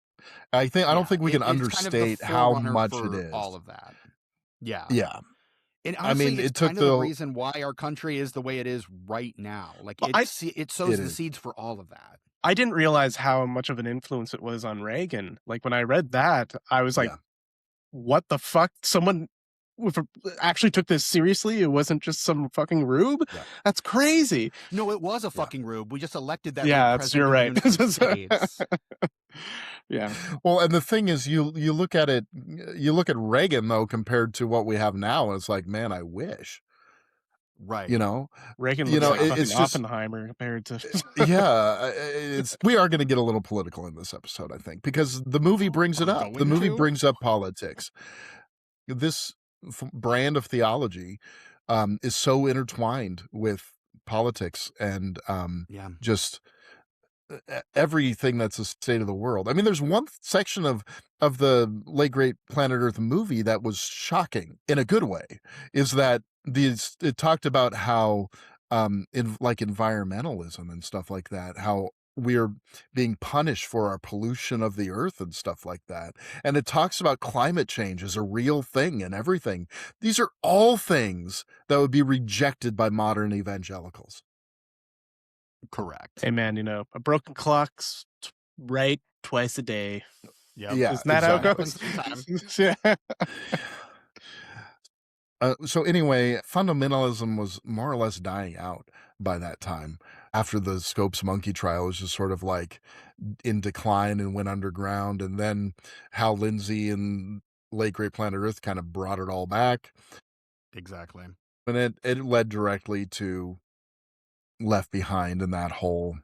I don't think we can understate how much it is. All of that. Yeah. Yeah. And honestly, it's kind of the reason why our country is the way it is right now. Like, it sows the seeds for all of that. I didn't realize how much of an influence it was on Reagan. Like, when I read that, I was like, what the fuck? Someone actually took this seriously? It wasn't just some fucking rube? Yeah. That's crazy. No, it was a fucking rube. We just elected that. Yeah, you're right. Yeah. Well, and the thing is, you look at it, you look at Reagan though compared to what we have now, and it's like, man, I wish. Right. Reagan looks like fucking Oppenheimer compared to. We are going to get a little political in this episode, I think, because the movie brings it up. The movie brings up politics. This brand of theology is so intertwined with politics and just everything that's the state of the world. I mean, there's one section of the Late Great Planet Earth movie that was shocking in a good way, is that it talked about how in like environmentalism and stuff like that, how we're being punished for our pollution of the earth and stuff like that. And it talks about climate change as a real thing and everything. These are all things that would be rejected by modern evangelicals. Correct. Hey man, a broken clock's right twice a day. Yeah. Isn't that how it goes? So anyway, fundamentalism was more or less dying out by that time. After the Scopes monkey trial, it was just sort of like in decline and went underground. And then Hal Lindsay and Late Great Planet Earth kind of brought it all back. Exactly. And it led directly to Left Behind and that whole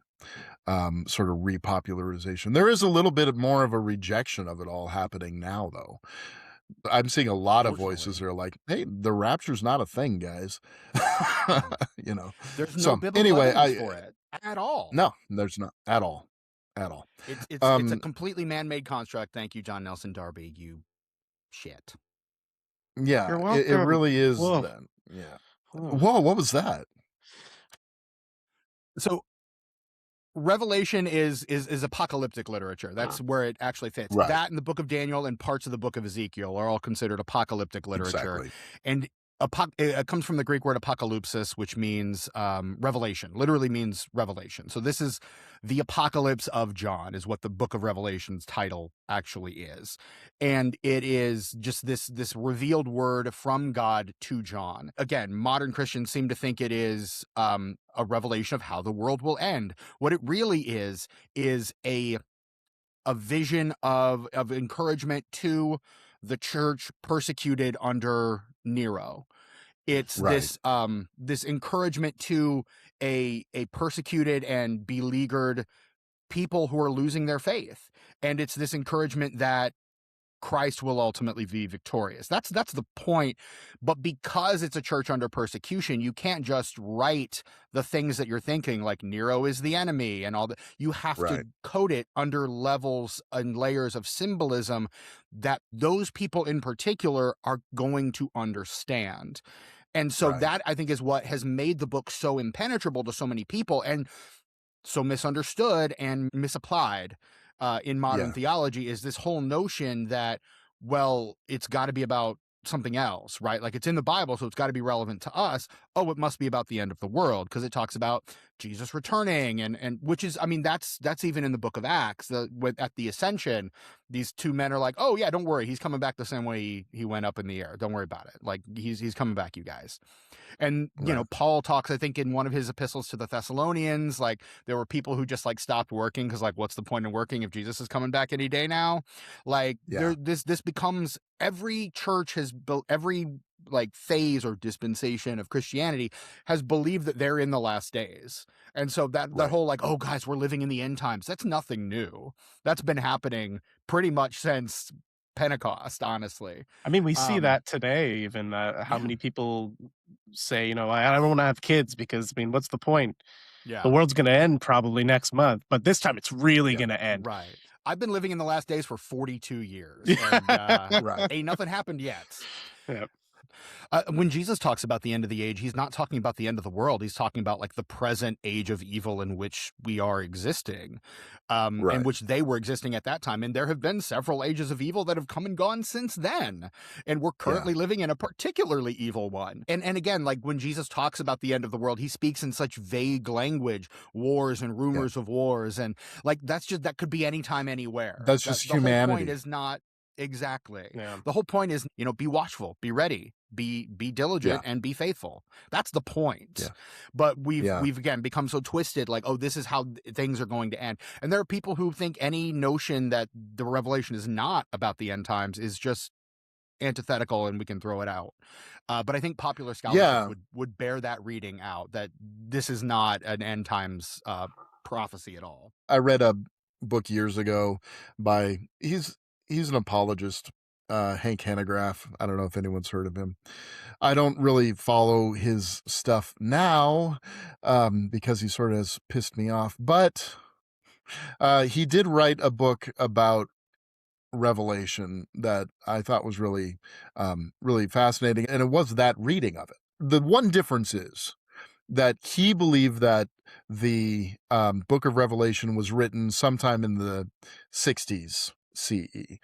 sort of repopularization. There is a little bit more of a rejection of it all happening now, though. I'm seeing a lot of voices that are like, hey, the rapture's not a thing, guys. There's no biblical evidence for it at all. No, there's not at all. at all. It's a completely man-made construct. Thank you, John Nelson Darby. You shit. Yeah, You're it welcome. really is. Whoa. Then, yeah. Whoa. Whoa, what was that? So Revelation is apocalyptic literature. That's where it actually fits. Right. That and the book of Daniel and parts of the book of Ezekiel are all considered apocalyptic literature. Exactly. And it comes from the Greek word apocalypsis, which means revelation, literally means revelation. So this is the apocalypse of John, is what the book of Revelation's title actually is. And it is just this revealed word from God to John. Again, modern Christians seem to think it is a revelation of how the world will end. What it really is a vision of encouragement to the church persecuted under Nero. It's this encouragement to a persecuted and beleaguered people who are losing their faith. And it's this encouragement that Christ will ultimately be victorious. That's the point. But because it's a church under persecution, you can't just write the things that you're thinking, like Nero is the enemy and all that. You have to code it under levels and layers of symbolism that those people in particular are going to understand. And so that, I think, is what has made the book so impenetrable to so many people and so misunderstood and misapplied in modern theology, is this whole notion that, well, it's got to be about something else, right? Like, it's in the Bible, so it's got to be relevant to us. Oh, it must be about the end of the world because it talks about Jesus returning, and which is, I mean, that's even in the book of Acts. At the ascension, these two men are like, oh yeah, don't worry, he's coming back the same way he went up in the air. Don't worry about it. Like, he's coming back, you guys. And, you know, Paul talks, I think, in one of his epistles to the Thessalonians, like, there were people who just, like, stopped working because, like, what's the point in working if Jesus is coming back any day now? Like, this becomes, every church has built, every, like, phase or dispensation of Christianity has believed that they're in the last days. And so that whole, like, oh, guys, we're living in the end times, that's nothing new. That's been happening pretty much since Pentecost, honestly. I mean, we see that today, even how many people say, you know, I don't want to have kids because, I mean, what's the point? Yeah. The world's going to end probably next month, but this time it's really going to end. Right. I've been living in the last days for 42 years. And, ain't nothing happened yet. Yep. When Jesus talks about the end of the age, he's not talking about the end of the world. He's talking about, like, the present age of evil in which we are existing, in which they were existing at that time. And there have been several ages of evil that have come and gone since then. And we're currently living in a particularly evil one. And again, like, when Jesus talks about the end of the world, he speaks in such vague language, wars and rumors of wars. And, like, that could be anytime, anywhere. That's just humanity. The whole point is not. Exactly. Yeah. The whole point is, you know, be watchful, be ready, be diligent, and be faithful. That's the point. Yeah. But we've again become so twisted, like, oh, this is how things are going to end. And there are people who think any notion that the revelation is not about the end times is just antithetical and we can throw it out. But I think popular scholarship would bear that reading out, that this is not an end times prophecy at all. I read a book years ago by, he's an apologist, Hank Hanegraaff. I don't know if anyone's heard of him. I don't really follow his stuff now because he sort of has pissed me off. But he did write a book about Revelation that I thought was really, really fascinating. And it was that reading of it. The one difference is that he believed that the book of Revelation was written sometime in the 60s CE,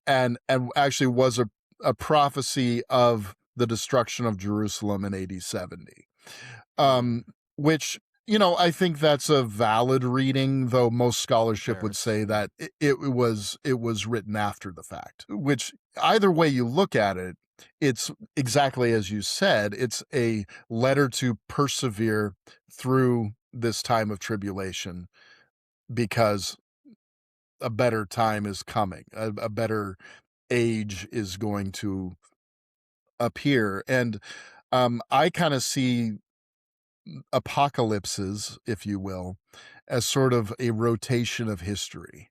and actually was a prophecy of the destruction of Jerusalem in AD 70, which, you know, I think that's a valid reading, though most scholarship would say that it was written after the fact, which either way you look at it, it's exactly as you said. It's a letter to persevere through this time of tribulation because a better time is coming. A better age is going to appear. And I kind of see apocalypses, if you will, as sort of a rotation of history.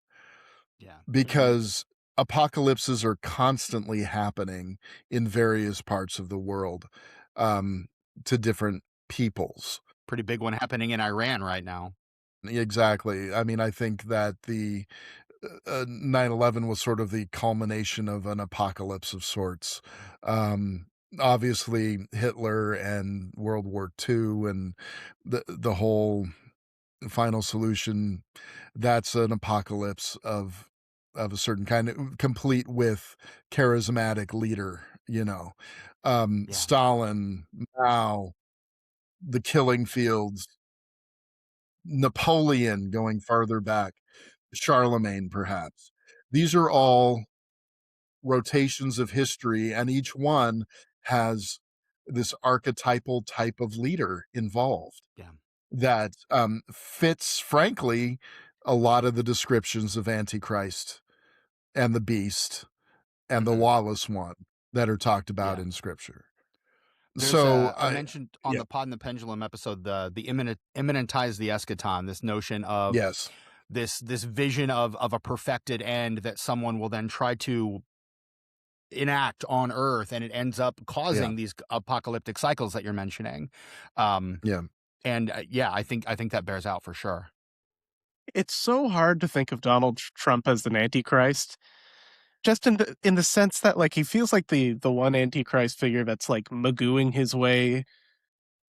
Yeah. Because apocalypses are constantly happening in various parts of the world to different peoples. Pretty big one happening in Iran right now. Exactly. I mean, I think that the 9/11 was sort of the culmination of an apocalypse of sorts. Um, Obviously, Hitler and World War II and the whole final solution, that's an apocalypse of a certain kind, complete with charismatic leader, Yeah. Stalin, Mao, the killing fields, Napoleon going farther back, Charlemagne, perhaps. These are all rotations of history, and each one has this archetypal type of leader involved Yeah. that fits, frankly, a lot of the descriptions of Antichrist and the beast and the lawless one that are talked about Yeah. in Scripture. There's So I mentioned on yeah, the Pod and the Pendulum episode the immanentize the eschaton, this notion of yes, this vision of a perfected end that someone will then try to enact on Earth, and it ends up yeah, causing these apocalyptic cycles that you're mentioning. Um, yeah, and yeah, I think that bears out for sure. It's so hard to think of Donald Trump as an antichrist, just in the sense that like he feels like the one antichrist figure that's like magooing his way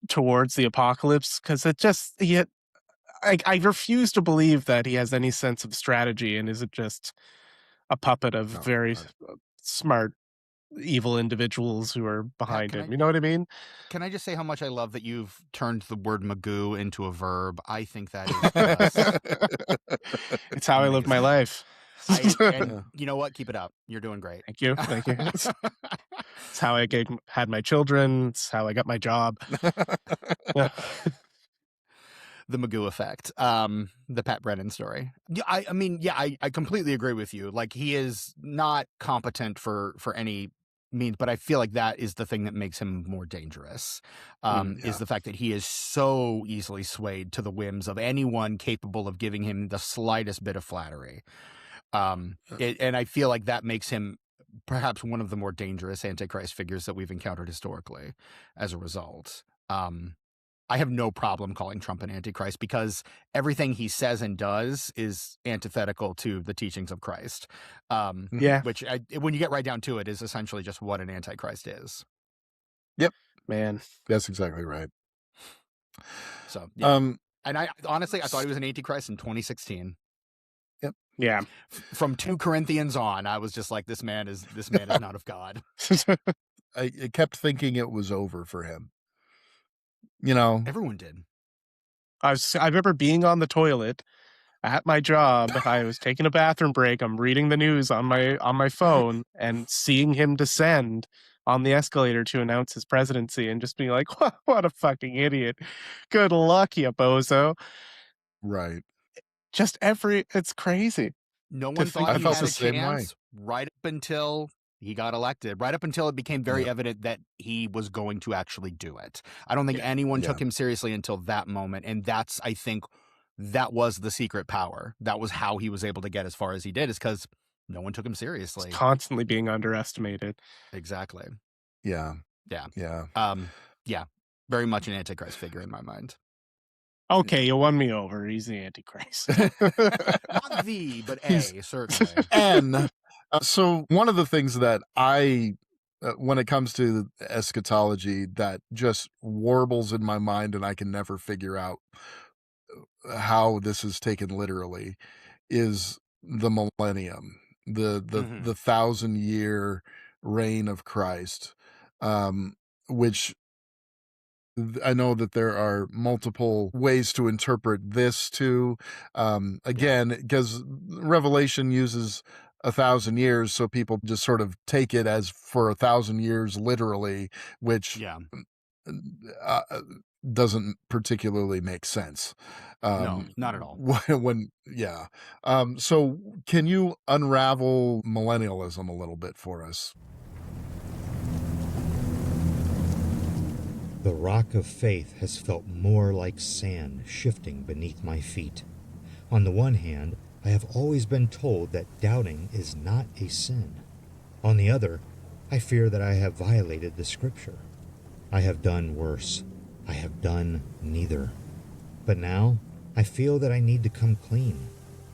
towards the apocalypse, because it just I refuse to believe that he has any sense of strategy and isn't just a puppet of no, very smart evil individuals who are Pat, behind him. You know what I mean? can I just say how much I love that you've turned the word magoo into a verb? I think that is just It's how I live my amazing. life. And you know what? Keep it up. You're doing great. Thank you. Thank you. It's how I had my children. It's how I got my job. Yeah. The Magoo effect, the Pat Brennan story. Yeah, I mean, yeah, I completely agree with you. Like, he is not competent for any means, but I feel like that is the thing that makes him more dangerous. Yeah. Is the fact that he is so easily swayed to the whims of anyone capable of giving him the slightest bit of flattery. And I feel like that makes him perhaps one of the more dangerous Antichrist figures that we've encountered historically as a result. I have no problem calling Trump an Antichrist because everything he says and does is antithetical to the teachings of Christ. Yeah. Which, when you get right down to it, is essentially just what an Antichrist is. Yep. Man. That's exactly right. So, yeah. And I honestly, I thought he was an Antichrist in 2016. Yep. Yeah. From 2 Corinthians on, I was just like, this man is not of God. I kept thinking it was over for him. You know, Everyone did. I remember being on the toilet at my job. I was taking a bathroom break. I'm reading the news on my phone and seeing him descend on the escalator to announce his presidency and just being like, what a fucking idiot. Good luck, you bozo. right. It's crazy. No one thought I he felt had the a same way. chance right up until he got elected, right up until it became very evident that he was going to actually do it. I don't think anyone took him seriously until that moment. And that's, I think, that was the secret power. That was how he was able to get as far as he did, is because no one took him seriously. He's constantly being underestimated. Exactly. Yeah. Yeah. Yeah. Yeah. Very much an Antichrist figure in my mind. Okay, you won me over. He's the Antichrist. Not the, but certainly. And so one of the things that when it comes to eschatology, that just warbles in my mind and I can never figure out how this is taken literally, is the millennium, the 1,000-year reign of Christ, which I know that there are multiple ways to interpret this too. Again, because Revelation uses 1,000 years, so people just sort of take it as for 1,000 years literally, which uh, doesn't particularly make sense. No, not at all. So can you unravel millennialism a little bit for us? The rock of faith has felt more like sand shifting beneath my feet. On the one hand, I have always been told that doubting is not a sin. On the other, I fear that I have violated the scripture. I have done worse. I have done neither. But now, I feel that I need to come clean.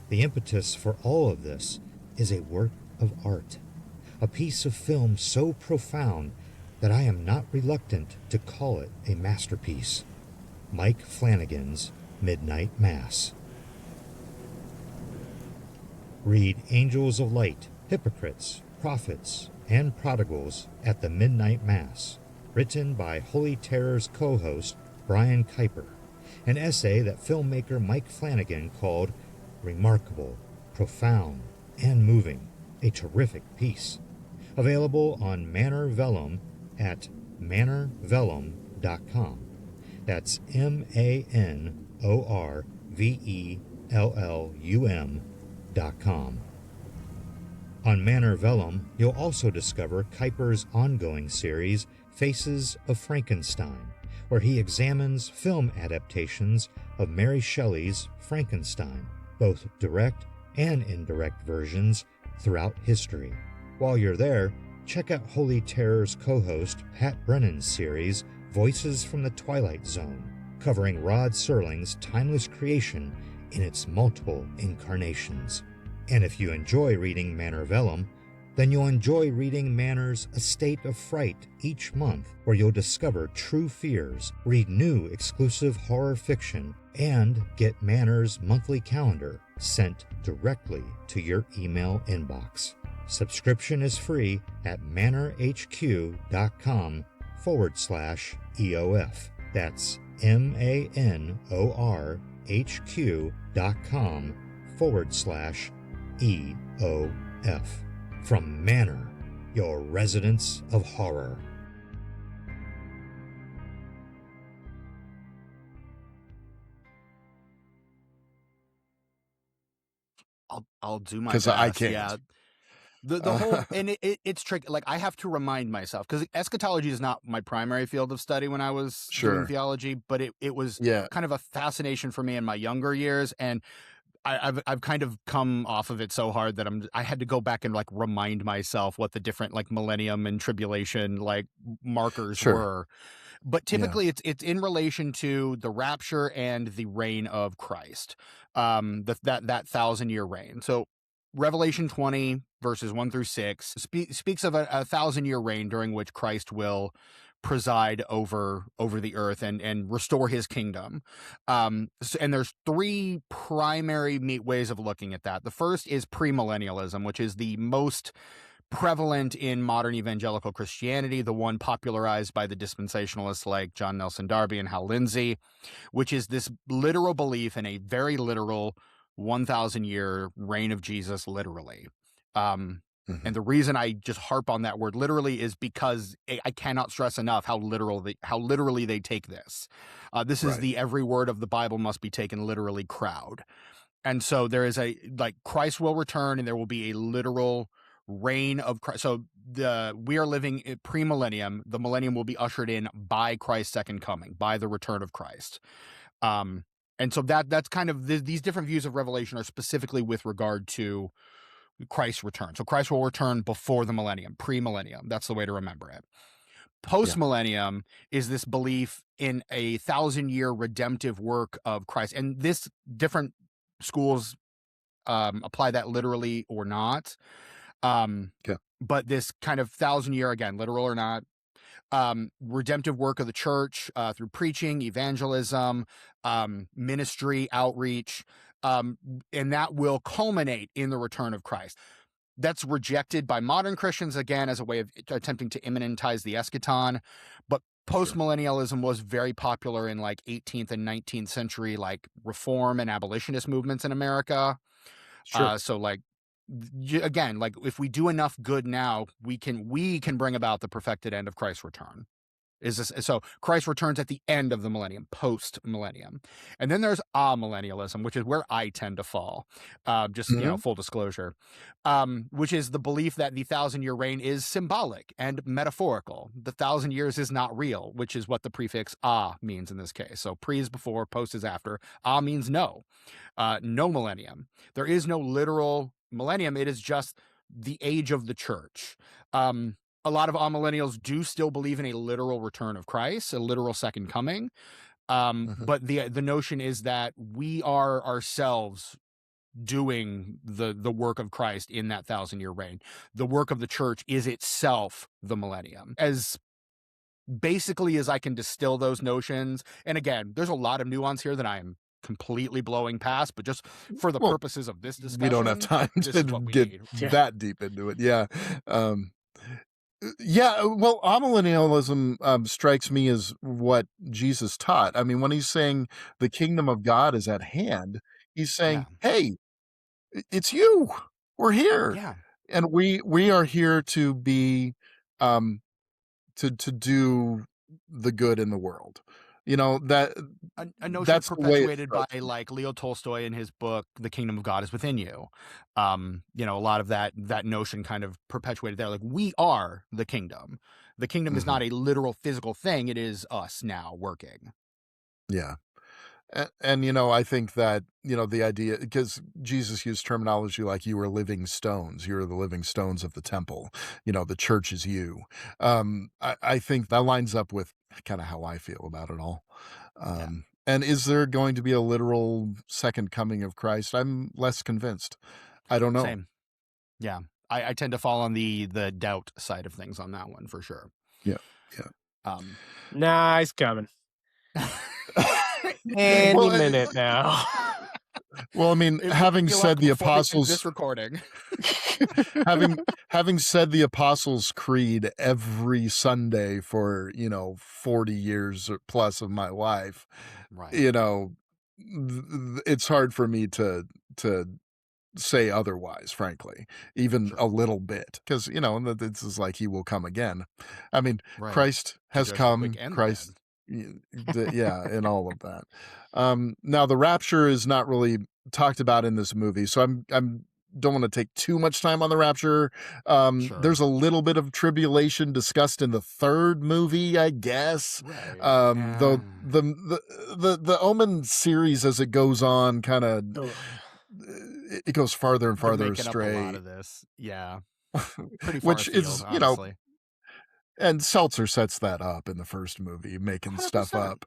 The impetus for all of this is a work of art, a piece of film so profound that I am not reluctant to call it a masterpiece. Mike Flanagan's Midnight Mass. Read Angels of Light, Hypocrites, Prophets, and Prodigals at the Midnight Mass, written by Holy Terror's co-host Brian Kuiper, an essay that filmmaker Mike Flanagan called remarkable, profound, and moving, a terrific piece. Available on Manor Vellum at manorvellum.com. That's MANORVELLUM.com. On Manor Vellum, you'll also discover Kuiper's ongoing series, Faces of Frankenstein, where he examines film adaptations of Mary Shelley's Frankenstein, both direct and indirect versions throughout history. While you're there, check out Holy Terror's co-host Pat Brennan's series, Voices from the Twilight Zone, covering Rod Serling's timeless creation in its multiple incarnations. And if you enjoy reading Manor Vellum, then you'll enjoy reading Manor's A State of Fright each month, where you'll discover true fears, read new exclusive horror fiction, and get Manor's monthly calendar sent directly to your email inbox. Subscription is free at manorhq.com/EOF. That's manorhq.com/EOF. From Manor, your residence of horror. I'll do my 'Cause best. I can't. Yeah. The whole and it's tricky. Like, I have to remind myself, because eschatology is not my primary field of study when I was doing Sure. theology, but it was Yeah. kind of a fascination for me in my younger years, and I've kind of come off of it so hard that I had to go back and like remind myself what the different like millennium and tribulation like markers Sure. were. But Yeah. typically it's in relation to the rapture and the reign of Christ, that 1,000-year reign. So Revelation 20 verses 1 through 6 speaks of a 1,000-year reign during which Christ will preside over the earth and restore his kingdom. And there's three primary ways of looking at that. The first is premillennialism, which is the most prevalent in modern evangelical Christianity, the one popularized by the dispensationalists like John Nelson Darby and Hal Lindsay, which is this literal belief in a very literal 1,000-year reign of Jesus, literally. And the reason I just harp on that word literally is because I cannot stress enough how literally they take this. This is Right. the every word of the Bible must be taken literally crowd. And so there is Christ will return and there will be a literal reign of Christ. So we are living pre-millennium. The millennium will be ushered in by Christ's second coming, by the return of Christ. And so that's kind of these different views of Revelation are specifically with regard to Christ's return. So Christ will return before the millennium, pre-millennium. That's the way to remember it. Post-millennium is this belief in a 1,000-year redemptive work of Christ. And this different schools apply that literally or not. But this kind of 1,000-year, again, literal or not, redemptive work of the church through preaching, evangelism, ministry, outreach, and that will culminate in the return of Christ. That's rejected by modern Christians, again, as a way of attempting to immanentize the eschaton. But postmillennialism was very popular in like 18th and 19th century, like reform and abolitionist movements in America. So like, again, like if we do enough good now, we can bring about the perfected end of Christ's return. So Christ returns at the end of the millennium, post-millennium. And then there's amillennialism, which is where I tend to fall. Full disclosure, which is the belief that the 1,000-year reign is symbolic and metaphorical. The 1,000 years is not real, which is what the prefix means in this case. So pre is before, post is after. Means no. No millennium. There is no literal millennium. It is just the age of the church. A lot of amillennials do still believe in a literal return of Christ, a literal second coming. But the notion is that we are ourselves doing the work of Christ in that 1,000-year reign. The work of the church is itself the millennium. As basically as I can distill those notions, and again, there's a lot of nuance here that I'm completely blowing past, but just for the purposes of this discussion, we don't have time to get that deep into it. Yeah. Well, amillennialism strikes me as what Jesus taught. I mean, when he's saying the kingdom of God is at hand, he's saying, hey, it's you. We're here. Yeah. And we are here to be to do the good in the world. You know, that a notion that's perpetuated by like Leo Tolstoy in his book The Kingdom of God is Within You. You know, a lot of that notion kind of perpetuated there. Like, we are the kingdom. The kingdom is not a literal physical thing. It is us now working. Yeah. And, you know, I think that, you know, the idea, because Jesus used terminology like you are living stones, you're the living stones of the temple, you know, the church is you. I think that lines up with kind of how I feel about it all. And is there going to be a literal second coming of Christ? I'm less convinced. I don't know. Same. Yeah. I tend to fall on the doubt side of things on that one for sure. Yeah. Nah, he's coming. Any minute now. Well, I mean, having said the apostles, this recording, having said the Apostles' Creed every Sunday for, you know, 40 years or plus of my life, right? You know, it's hard for me to say otherwise, frankly, even a little bit, because, you know, this is like he will come again. I mean, Christ has come. Christ. Yeah, and all of that. Now the rapture is not really talked about in this movie, so I'm don't want to take too much time on the rapture. There's a little bit of tribulation discussed in the third movie, I guess. Though the Omen series, as it goes on, kind of it goes farther and farther astray. Up a lot of this, pretty far which afield, is, honestly. you know. And Seltzer sets that up in the first movie, making 100%. Stuff up.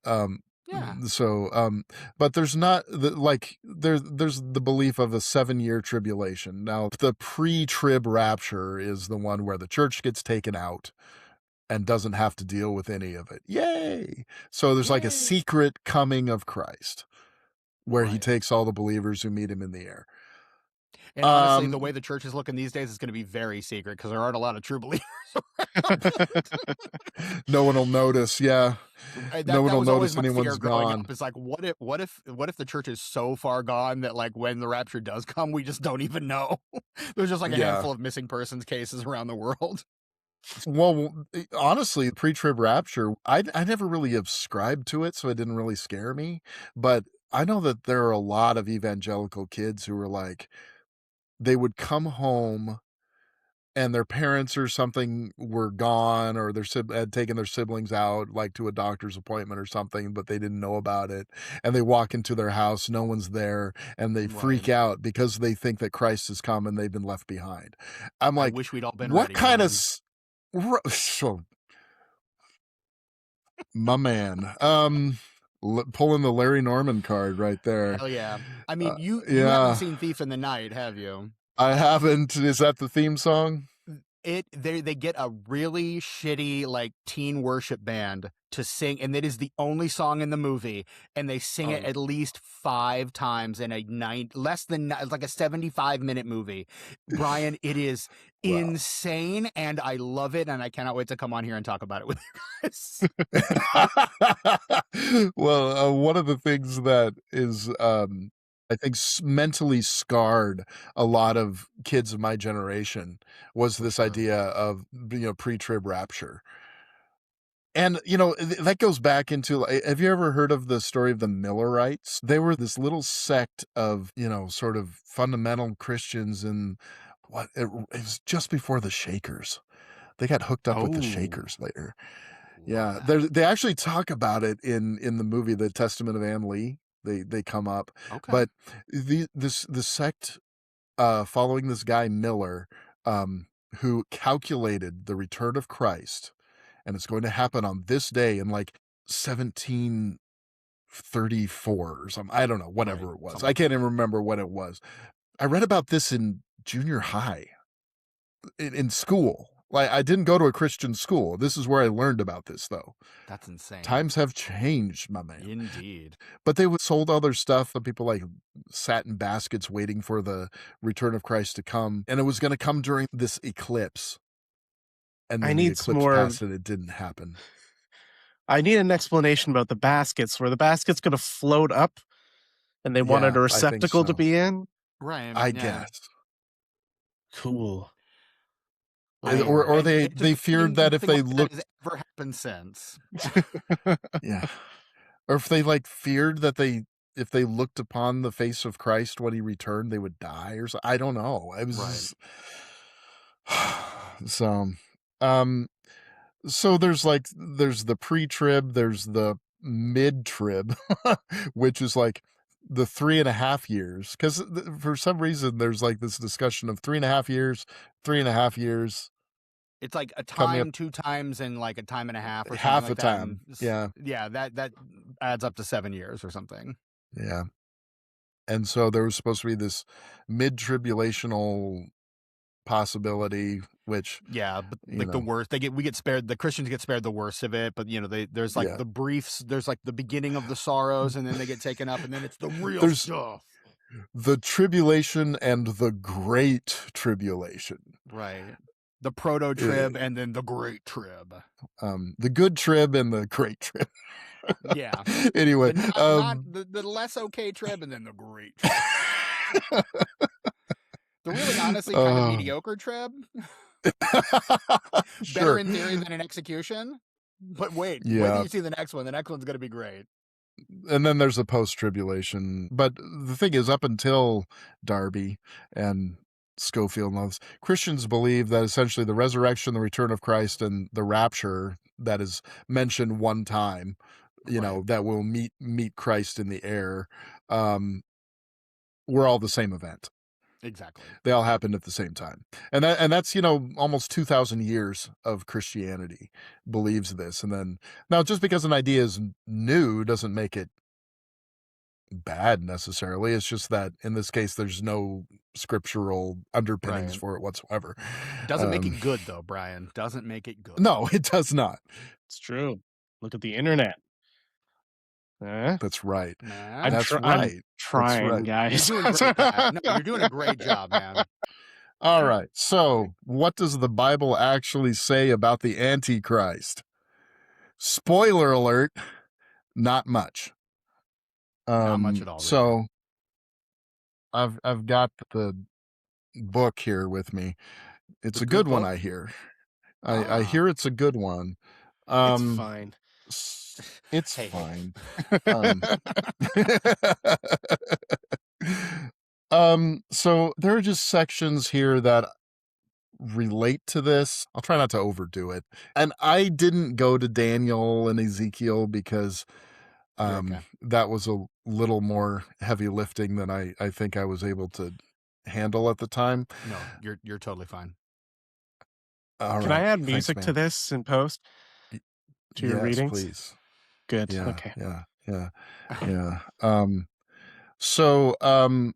But there's not there's the belief of a 7-year tribulation. Now, the pre-trib rapture is the one where the church gets taken out and doesn't have to deal with any of it. Yay! So there's like a secret coming of Christ where he takes all the believers who meet him in the air. And honestly, the way the church is looking these days is going to be very secret because there aren't a lot of true believers around. No one will notice. Yeah, no one will notice anyone's gone. It's like, what if the church is so far gone that like when the rapture does come, we just don't even know? There's just like a handful of missing persons cases around the world. Well, honestly, pre-trib rapture, I never really subscribed to it, so it didn't really scare me. But I know that there are a lot of evangelical kids who were like, they would come home and their parents or something were gone, or had taken their siblings out like to a doctor's appointment or something, but they didn't know about it. And they walk into their house, no one's there, and they freak out because they think that Christ has come and they've been left behind. I'm like, I wish we'd all been what ready, kind of so my man, pulling the Larry Norman card right there. Hell yeah. I mean, you haven't seen Thief in the Night, have you? I haven't. Is that the theme song? They get a really shitty like teen worship band to sing, and it is the only song in the movie, and they sing it at least 5 times in a less than like a 75-minute movie. Brian, it is insane, and I love it, and I cannot wait to come on here and talk about it with you guys. Well, one of the things that is I think mentally scarred a lot of kids of my generation was this idea of, you know, pre-trib rapture. And, you know, that goes back into, have you ever heard of the story of the Millerites? They were this little sect of, you know, sort of fundamental Christians, and it was just before the Shakers. They got hooked up with the Shakers later. Yeah, they actually talk about it in the movie, The Testament of Ann Lee. They come up, but this sect following this guy Miller, who calculated the return of Christ, and it's going to happen on this day in like 17 34 or something. I don't know, whatever it was. Something. I can't even remember what it was. I read about this in junior high, in school. Like, I didn't go to a Christian school. This is where I learned about this, though. That's insane. Times have changed, my man. Indeed. But they sold other stuff. People like sat in baskets waiting for the return of Christ to come, and it was going to come during this eclipse. And then the eclipse passed, and it didn't happen. I need an explanation about the baskets. Were the baskets going to float up, and they wanted a receptacle to be in? Right. I guess. Cool. Or they feared that if they looked, that has ever happened since. Yeah, or if they feared that if they looked upon the face of Christ when he returned, they would die, or so. I don't know. It was so. So there's the pre-trib, there's the mid-trib, which is the 3.5 years, because for some reason there's this discussion of 3.5 years, 3.5 years. It's like a time, 2 times, and a time and a half, or half something a time. Yeah, that adds up to 7 years or something. Yeah, and so there was supposed to be this mid-tribulational possibility, which but the worst we get spared. The Christians get spared the worst of it, but there's the briefs. There's the beginning of the sorrows, and then they get taken up, and then it's the real stuff. The tribulation and the great tribulation. Right. The proto trib and then the great trib. The good trib and the great trib. Yeah. Anyway, not the less okay trib and then the great trib. The really honestly kind of mediocre trib. Better in theory than in execution. But wait till you see the next one. The next one's going to be great. And then there's the post-tribulation. But the thing is, up until Darby and Schofield and others, Christians believe that essentially the resurrection, the return of Christ, and the rapture that is mentioned one time, that will meet Christ in the air, were all the same event. Exactly. They all happened at the same time. And that's, almost 2,000 years of Christianity believes this. And then now, just because an idea is new doesn't make it bad necessarily. It's just that in this case, there's no scriptural underpinnings for it whatsoever. Doesn't make it good though, Brian. Doesn't make it good. No, it does not. It's true. Look at the internet. That's right. I'm trying, guys. You're doing great, guys. No, you're doing a great job, man. All right. So, what does the Bible actually say about the Antichrist? Spoiler alert, not much. Not much at all. So, I've got the book here with me. It's a good one, I hear. I hear it's a good one. It's fine. It's fine. So there are just sections here that relate to this. I'll try not to overdo it. And I didn't go to Daniel and Ezekiel because that was a little more heavy lifting than I think I was able to handle at the time. No, you're totally fine. Can I add music to this in post? To your readings? Please. Good. Yeah, okay. Yeah. So, 2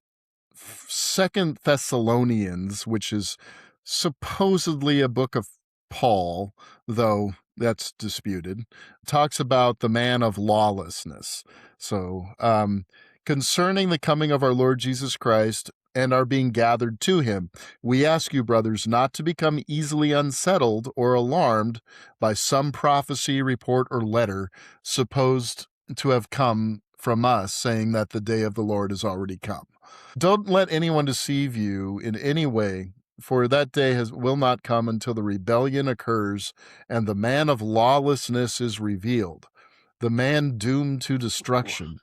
Thessalonians, which is supposedly a book of Paul, though that's disputed, talks about the man of lawlessness. So, concerning the coming of our Lord Jesus Christ and our being gathered to him, we ask you, brothers, not to become easily unsettled or alarmed by some prophecy, report, or letter supposed to have come from us, saying that the day of the Lord is already come. Don't let anyone deceive you in any way, for that day will not come until the rebellion occurs and the man of lawlessness is revealed, the man doomed to destruction.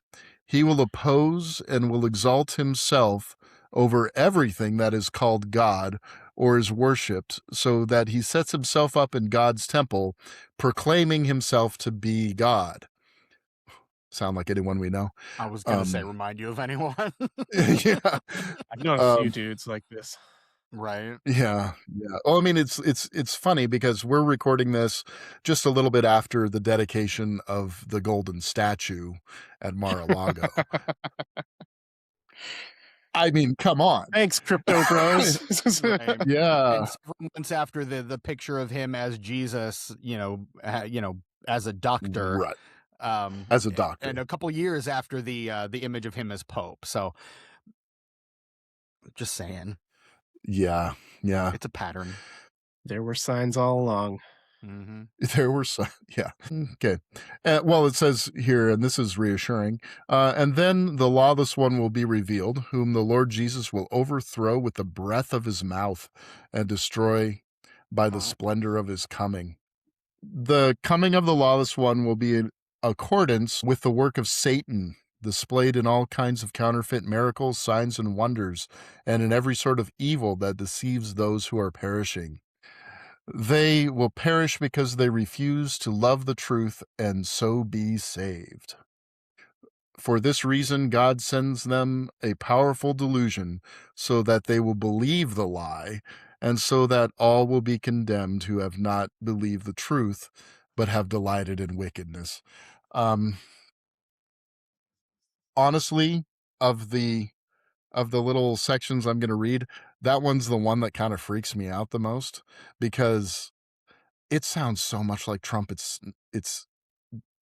He will oppose and will exalt himself over everything that is called God or is worshipped, so that he sets himself up in God's temple, proclaiming himself to be God. Sound like anyone we know? I was going to say, remind you of anyone? Yeah. I've known a few dudes like this. Right. Yeah. Well, I mean, it's funny because we're recording this just a little bit after the dedication of the golden statue at Mar-a-Lago. I mean, come on. Thanks, crypto bros. Right. Yeah. And several months after the picture of him as Jesus, as a doctor, Right. As a doctor, and a couple years after the image of him as Pope. So, just saying. Yeah. It's a pattern. There were signs all along. Mm-hmm. There were some, yeah. Okay. Well, it says here, and this is reassuring, and then the lawless one will be revealed, whom the Lord Jesus will overthrow with the breath of his mouth and destroy by the splendor of his coming. The coming of the lawless one will be in accordance with the work of Satan, displayed in all kinds of counterfeit miracles, signs, and wonders, and in every sort of evil that deceives those who are perishing. They will perish because they refuse to love the truth and so be saved. For this reason, God sends them a powerful delusion so that they will believe the lie, and so that all will be condemned who have not believed the truth, but have delighted in wickedness. Honestly, of the little sections I'm going to read, that one's the one that kind of freaks me out the most because it sounds so much like Trump. It's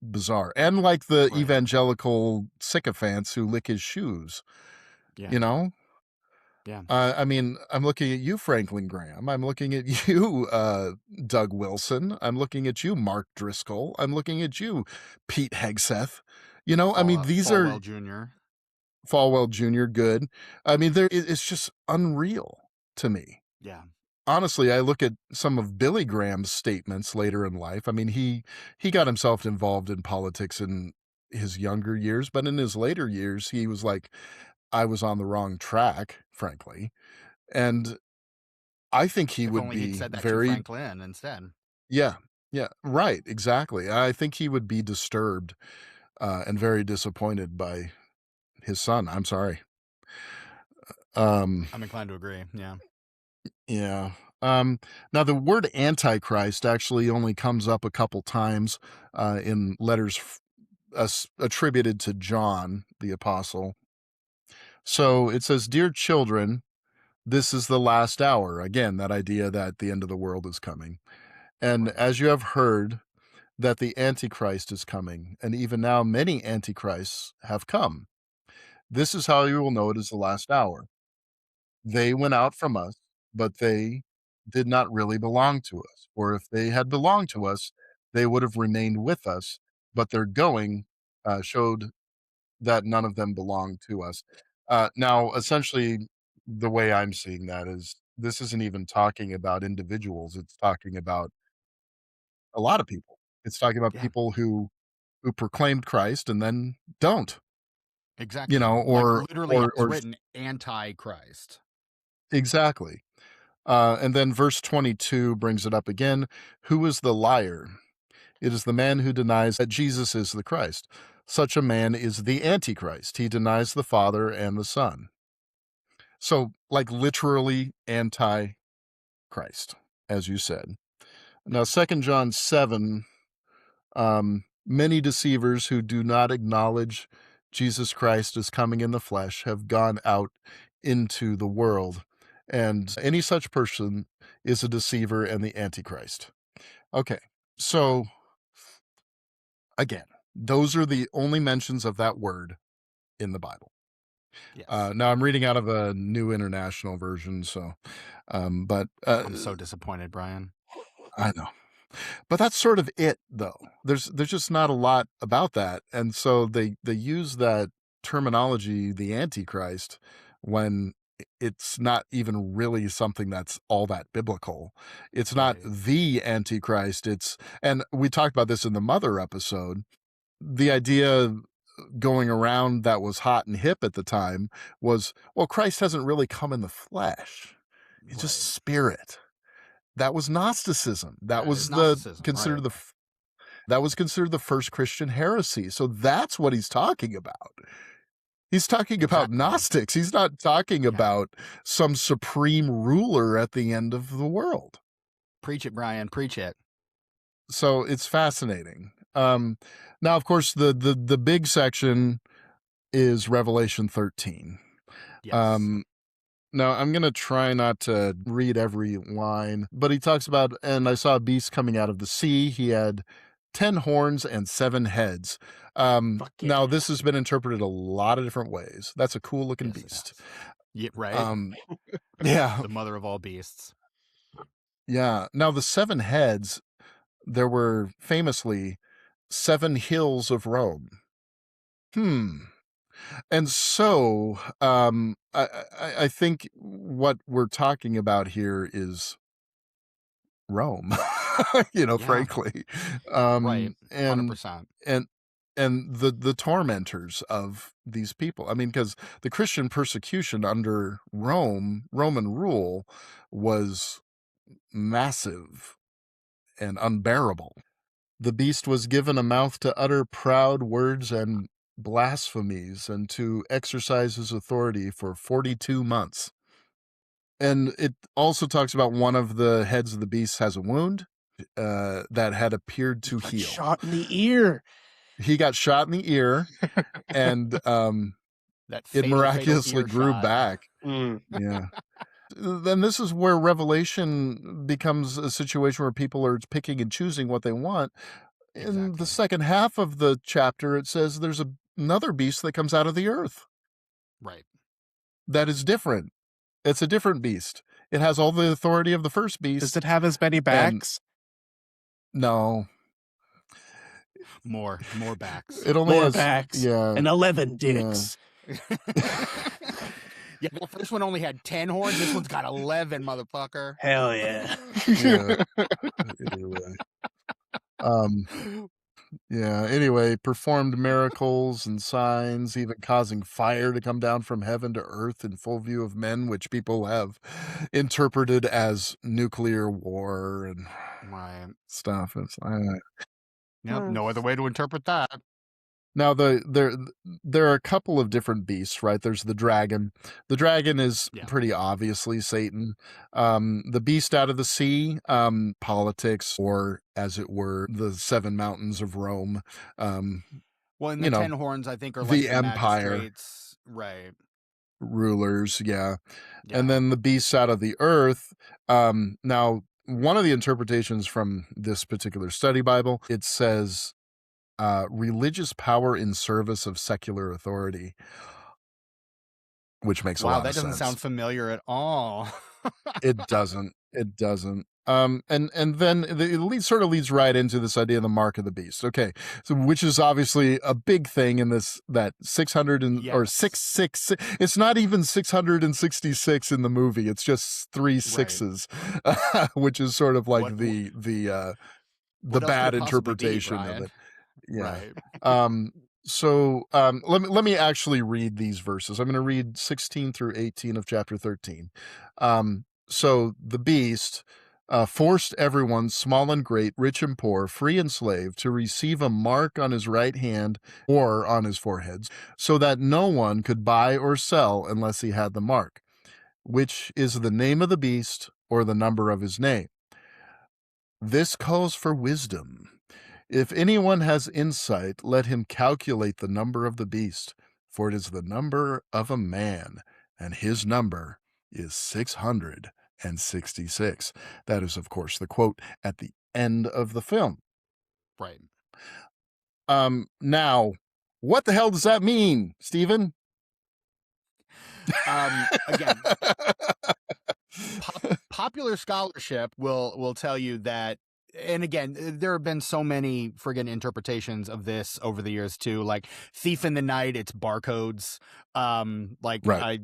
bizarre. And like the evangelical sycophants who lick his shoes, you know? Yeah. I mean, I'm looking at you, Franklin Graham. I'm looking at you, Doug Wilson. I'm looking at you, Mark Driscoll. I'm looking at you, Pete Hegseth. I mean, these Falwell Jr. Falwell Jr. Good. I mean, it's just unreal to me. Yeah. Honestly, I look at some of Billy Graham's statements later in life. I mean, he got himself involved in politics in his younger years, but in his later years, he was like, I was on the wrong track, frankly. And I think he would be he'd said that very to Franklin instead. Yeah, right, exactly. I think he would be disturbed and very disappointed by his son. I'm sorry. I'm inclined to agree. Yeah. Yeah. Now the word Antichrist actually only comes up a couple times in letters attributed to John the apostle. So it says, "Dear children, this is the last hour." Again, that idea that the end of the world is coming. "And as you have heard that the Antichrist is coming, and even now many Antichrists have come. This is how you will know it is the last hour. They went out from us, but they did not really belong to us. Or if they had belonged to us, they would have remained with us, but their going showed that none of them belonged to us." Now, essentially, the way I'm seeing that is this isn't even talking about individuals. It's talking about a lot of people. It's talking about people who proclaimed Christ and then don't. Exactly. Or literally written Antichrist. Exactly. And then verse 22 brings it up again. "Who is the liar? It is the man who denies that Jesus is the Christ. Such a man is the Antichrist. He denies the Father and the Son." So, like, literally anti-Christ, as you said. Now, 2 John 7, many deceivers who do not acknowledge Jesus Christ as coming in the flesh have gone out into the world, and any such person is a deceiver and the Antichrist. Okay, so again, those are the only mentions of that word in the Bible. Yes. Now I'm reading out of a New International Version, so but I'm so disappointed, Brian. I know. But that's sort of it, though. There's just not a lot about that, and so they use that terminology, the Antichrist, when it's not even really something that's all that biblical. It's not the Antichrist. And we talked about this in the Mother episode. The idea going around that was hot and hip at the time was, well, Christ hasn't really come in the flesh. He's just spirit. That was Gnosticism. That was considered the first Christian heresy. So that's what he's talking about. He's talking about Gnostics. He's not talking about some supreme ruler at the end of the world. Preach it, Brian. Preach it. So it's fascinating. Now, of course, the big section is Revelation 13. Yes. Now, I'm going to try not to read every line, but he talks about, and I saw a beast coming out of the sea. He had 10 horns and 7 heads. Now, this has been interpreted a lot of different ways. That's a cool looking beast. Yeah, right? Yeah. The mother of all beasts. Yeah. Now, the 7 heads, there were famously 7 hills of Rome. And so I think what we're talking about here is Rome, frankly. Right. 100%. And the tormentors of these people. I mean, because the Christian persecution under Roman rule was massive and unbearable. The beast was given a mouth to utter proud words and blasphemies and to exercise his authority for 42 months. And it also talks about one of the heads of the beast has a wound that had appeared to heal. Shot in the ear. He got shot in the ear, and it miraculously grew back. Yeah. Then this is where Revelation becomes a situation where people are picking and choosing what they want. In the second half of the chapter, it says there's another beast that comes out of the earth. Right. That is different. It's a different beast. It has all the authority of the first beast. Does it have as many backs? No. More backs. It only has backs. Yeah. And 11 dicks. Yeah, the first one only had 10 horns. This one's got 11, motherfucker. Hell yeah. Anyway, performed miracles and signs, even causing fire to come down from heaven to earth in full view of men, which people have interpreted as nuclear war and stuff. It's no other way to interpret that. Now, there are a couple of different beasts, right? There's the dragon. The dragon is pretty obviously Satan. The beast out of the sea, politics, or as it were, the 7 mountains of Rome. Well, and the 10 horns, I think, are like the empire, right? Rulers, yeah. And then the beasts out of the earth. Now, one of the interpretations from this particular study Bible, it says, religious power in service of secular authority, which makes a lot of sense. Wow, that doesn't sound familiar at all. It doesn't. And then it sort of leads right into this idea of the mark of the beast. Okay, so which is obviously a big thing in this, that 600 or 666. It's not even 666 in the movie. It's just 3 6s, which is sort of like the bad interpretation of it. Yeah. Right. So let me actually read these verses. I'm going to read 16 through 18 of chapter 13. So the beast forced everyone, small and great, rich and poor, free and slave, to receive a mark on his right hand or on his foreheads, so that no one could buy or sell unless he had the mark, which is the name of the beast or the number of his name. This calls for wisdom. If anyone has insight, let him calculate the number of the beast, for it is the number of a man, and his number is 666. That is, of course, the quote at the end of the film. Right. Now, what the hell does that mean, Stephen? Again, popular scholarship will tell you that. And again, there have been so many friggin' interpretations of this over the years too. Like Thief in the Night, it's barcodes. Right.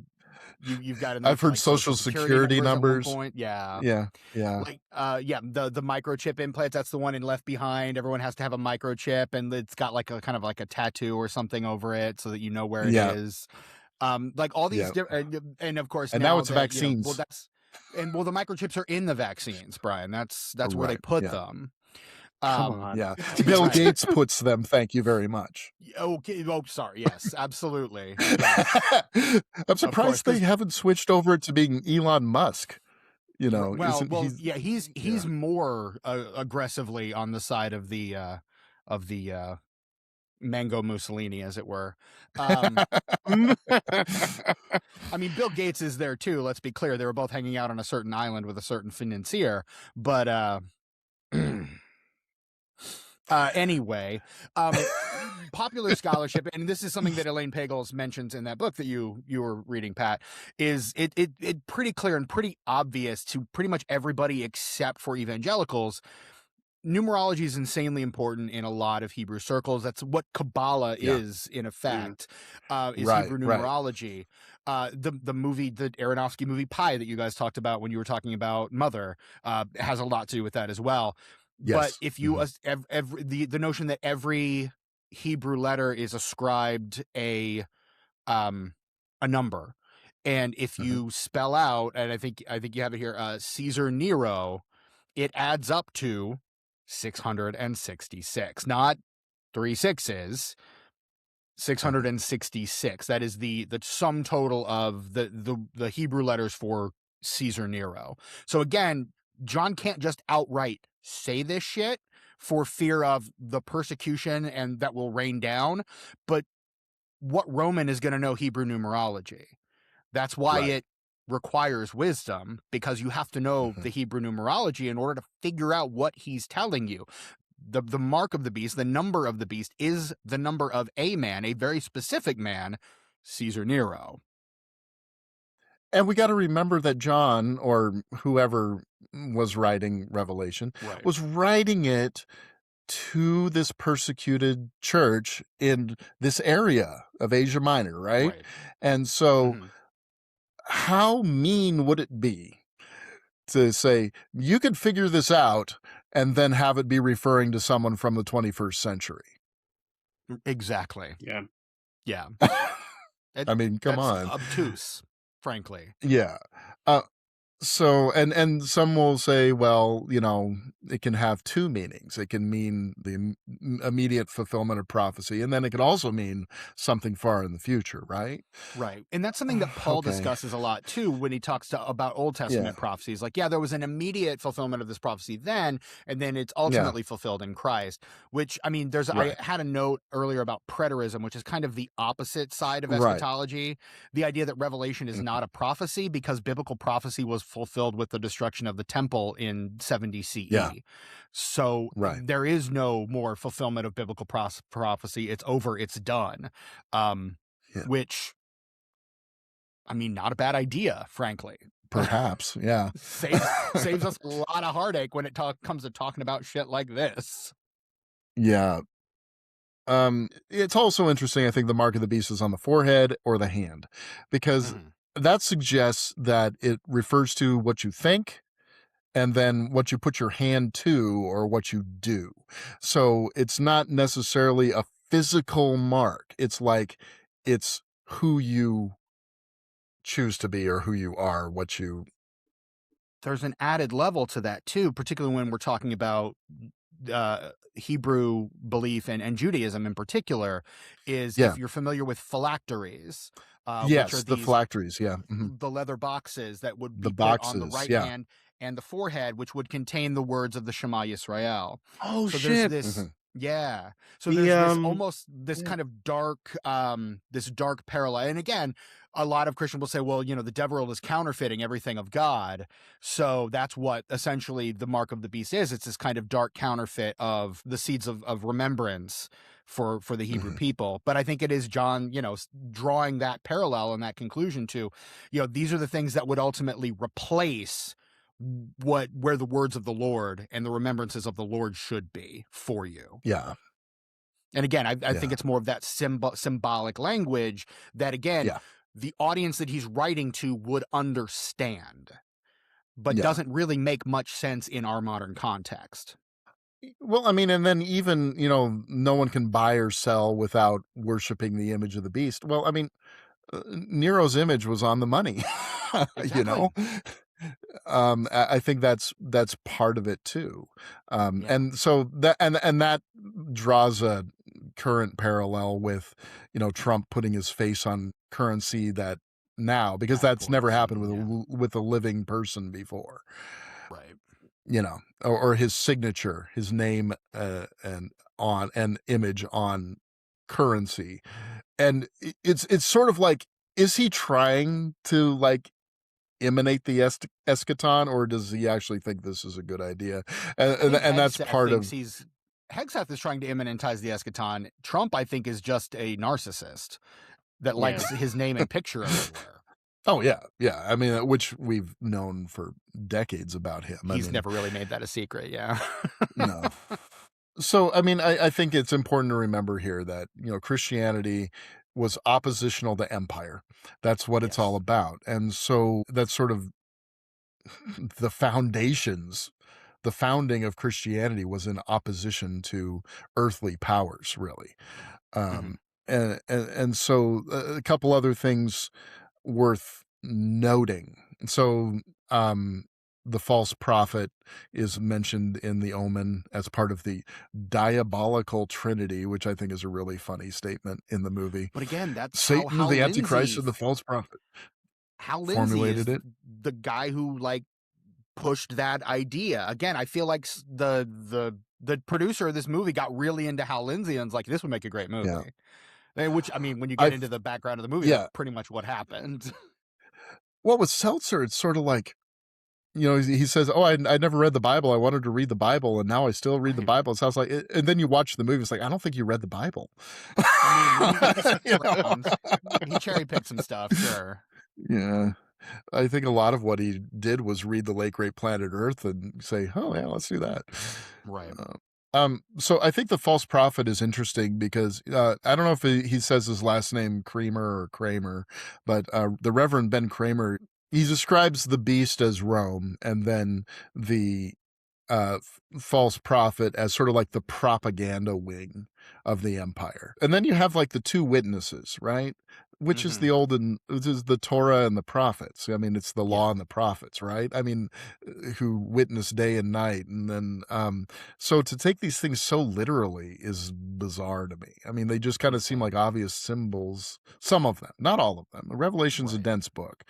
You've got. I've heard social security numbers. Yeah. Like the microchip implants. That's the one in Left Behind. Everyone has to have a microchip, and it's got like a kind of like a tattoo or something over it, so that you know where it is. Like all these, and of course, and now it's vaccines. The microchips are in the vaccines, Brian. That's where they put them. Come on. Yeah. Bill Gates puts them, thank you very much. Okay. Oh, sorry. Yes, absolutely. Yes. I'm surprised they haven't switched over to being Elon Musk. You know, he's more aggressively on the side of the Mango Mussolini, as it were. I mean, Bill Gates is there too. Let's be clear; they were both hanging out on a certain island with a certain financier. But anyway, popular scholarship, and this is something that Elaine Pagels mentions in that book that you were reading, Pat, is it pretty clear and pretty obvious to pretty much everybody except for evangelicals. Numerology is insanely important in a lot of Hebrew circles. That's what Kabbalah is, in effect, is Hebrew numerology. The movie, the Aronofsky movie Pi that you guys talked about when you were talking about Mother, has a lot to do with that as well. Yes. But if you the notion that every Hebrew letter is ascribed a number, and if you spell out, and I think you have it here, Caesar Nero, it adds up to 666, not 3 6s, 666. That is the sum total of the Hebrew letters for Caesar Nero. So again, John can't just outright say this shit for fear of the persecution and that will rain down. But what Roman is going to know Hebrew numerology? That's why it requires wisdom, because you have to know the Hebrew numerology in order to figure out what he's telling you. The mark of the beast, the number of the beast, is the number of a man, a very specific man, Caesar Nero. And we got to remember that John, or whoever was writing Revelation, was writing it to this persecuted church in this area of Asia Minor, right? And so how mean would it be to say, you could figure this out and then have it be referring to someone from the 21st century? Exactly. Yeah. I mean, come on. Obtuse, frankly. Yeah. So, and some will say, well, you know, it can have two meanings. It can mean the immediate fulfillment of prophecy, and then it can also mean something far in the future, right? Right. And that's something that Paul discusses a lot, too, when he talks about Old Testament prophecies. Like, there was an immediate fulfillment of this prophecy then, and then it's ultimately fulfilled in Christ, which, I mean, I had a note earlier about preterism, which is kind of the opposite side of eschatology. The idea that Revelation is not a prophecy because biblical prophecy was fulfilled with the destruction of the temple in 70 CE. So there is no more fulfillment of biblical prophecy. It's over. It's done. Which, I mean, not a bad idea, frankly. Perhaps, yeah. Saves us a lot of heartache when it comes to talking about shit like this. Yeah. It's also interesting, I think, the mark of the beast is on the forehead or the hand, because that suggests that it refers to what you think and then what you put your hand to or what you do. So it's not necessarily a physical mark. It's like it's who you choose to be or who you are, what you... There's an added level to that too, particularly when we're talking about Hebrew belief and Judaism in particular, is if you're familiar with phylacteries. Yes, which are the phylacteries, the leather boxes that would be put on the right hand and the forehead, which would contain the words of the Shema Yisrael. Oh, so shit. There's this, So there's this almost this kind of dark, this dark parallel. And again, a lot of Christians will say, well, you know, the devil is counterfeiting everything of God. So that's what essentially the mark of the beast is. It's this kind of dark counterfeit of the seeds of remembrance for the Hebrew people. But I think it is John, you know, drawing that parallel and that conclusion to, you know, these are the things that would ultimately replace where the words of the Lord and the remembrances of the Lord should be for you. Yeah. And again, I think it's more of that symbolic language that, again, the audience that he's writing to would understand, but doesn't really make much sense in our modern context. Well, I mean, and then even, you know, no one can buy or sell without worshiping the image of the beast. Well, I mean, Nero's image was on the money, you know? I think that's part of it too. And so that and that draws a current parallel with, Trump putting his face on currency that now, because that's never happened with a living person before. Right. Or his signature, his name, and on an image on currency. And it's sort of like, is he trying to like emanate the eschaton, or does he actually think this is a good idea? And that's part of. Hegseth is trying to immanentize the eschaton. Trump, I think, is just a narcissist that likes his name and picture everywhere. Oh yeah. I mean, which we've known for decades about him. He's never really made that a secret. Yeah. No. So, I mean, I think it's important to remember here that, Christianity was oppositional to empire. That's what it's all about. And so that's sort of the foundations. The founding of Christianity was in opposition to earthly powers, really. And so a couple other things worth noting. So, the false prophet is mentioned in the Omen as part of the diabolical trinity, which I think is a really funny statement in the movie. But again, that's Satan, how the Lindsay, Antichrist, and the false prophet. How Lindsay formulated is it. The guy who like pushed that idea. Again, I feel like the producer of this movie got really into Hal Lindsay and was like, this would make a great movie. Which, I mean, when you get into the background of the movie, that's pretty much what happened. Well, with Seltzer, it's sort of like, he says, "Oh, I never read the Bible. I wanted to read the Bible, and now I still read the Bible." It sounds like, and then you watch the movie. It's like, I don't think you read the Bible. I mean, he cherry picked some stuff, sure. Yeah, I think a lot of what he did was read the late great Planet Earth and say, "Oh yeah, let's do that." Right. So I think the false prophet is interesting because I don't know if he says his last name Creamer or Kramer, but the Reverend Ben Kramer, he describes the beast as Rome, and then the false prophet as sort of like the propaganda wing of the empire. And then you have like the two witnesses, right? Which is which is the Torah and the prophets. I mean, it's the law and the prophets, right? I mean, who witness day and night. And then, so to take these things so literally is bizarre to me. I mean, they just kind of seem like obvious symbols. Some of them, not all of them. Revelation's a dense book.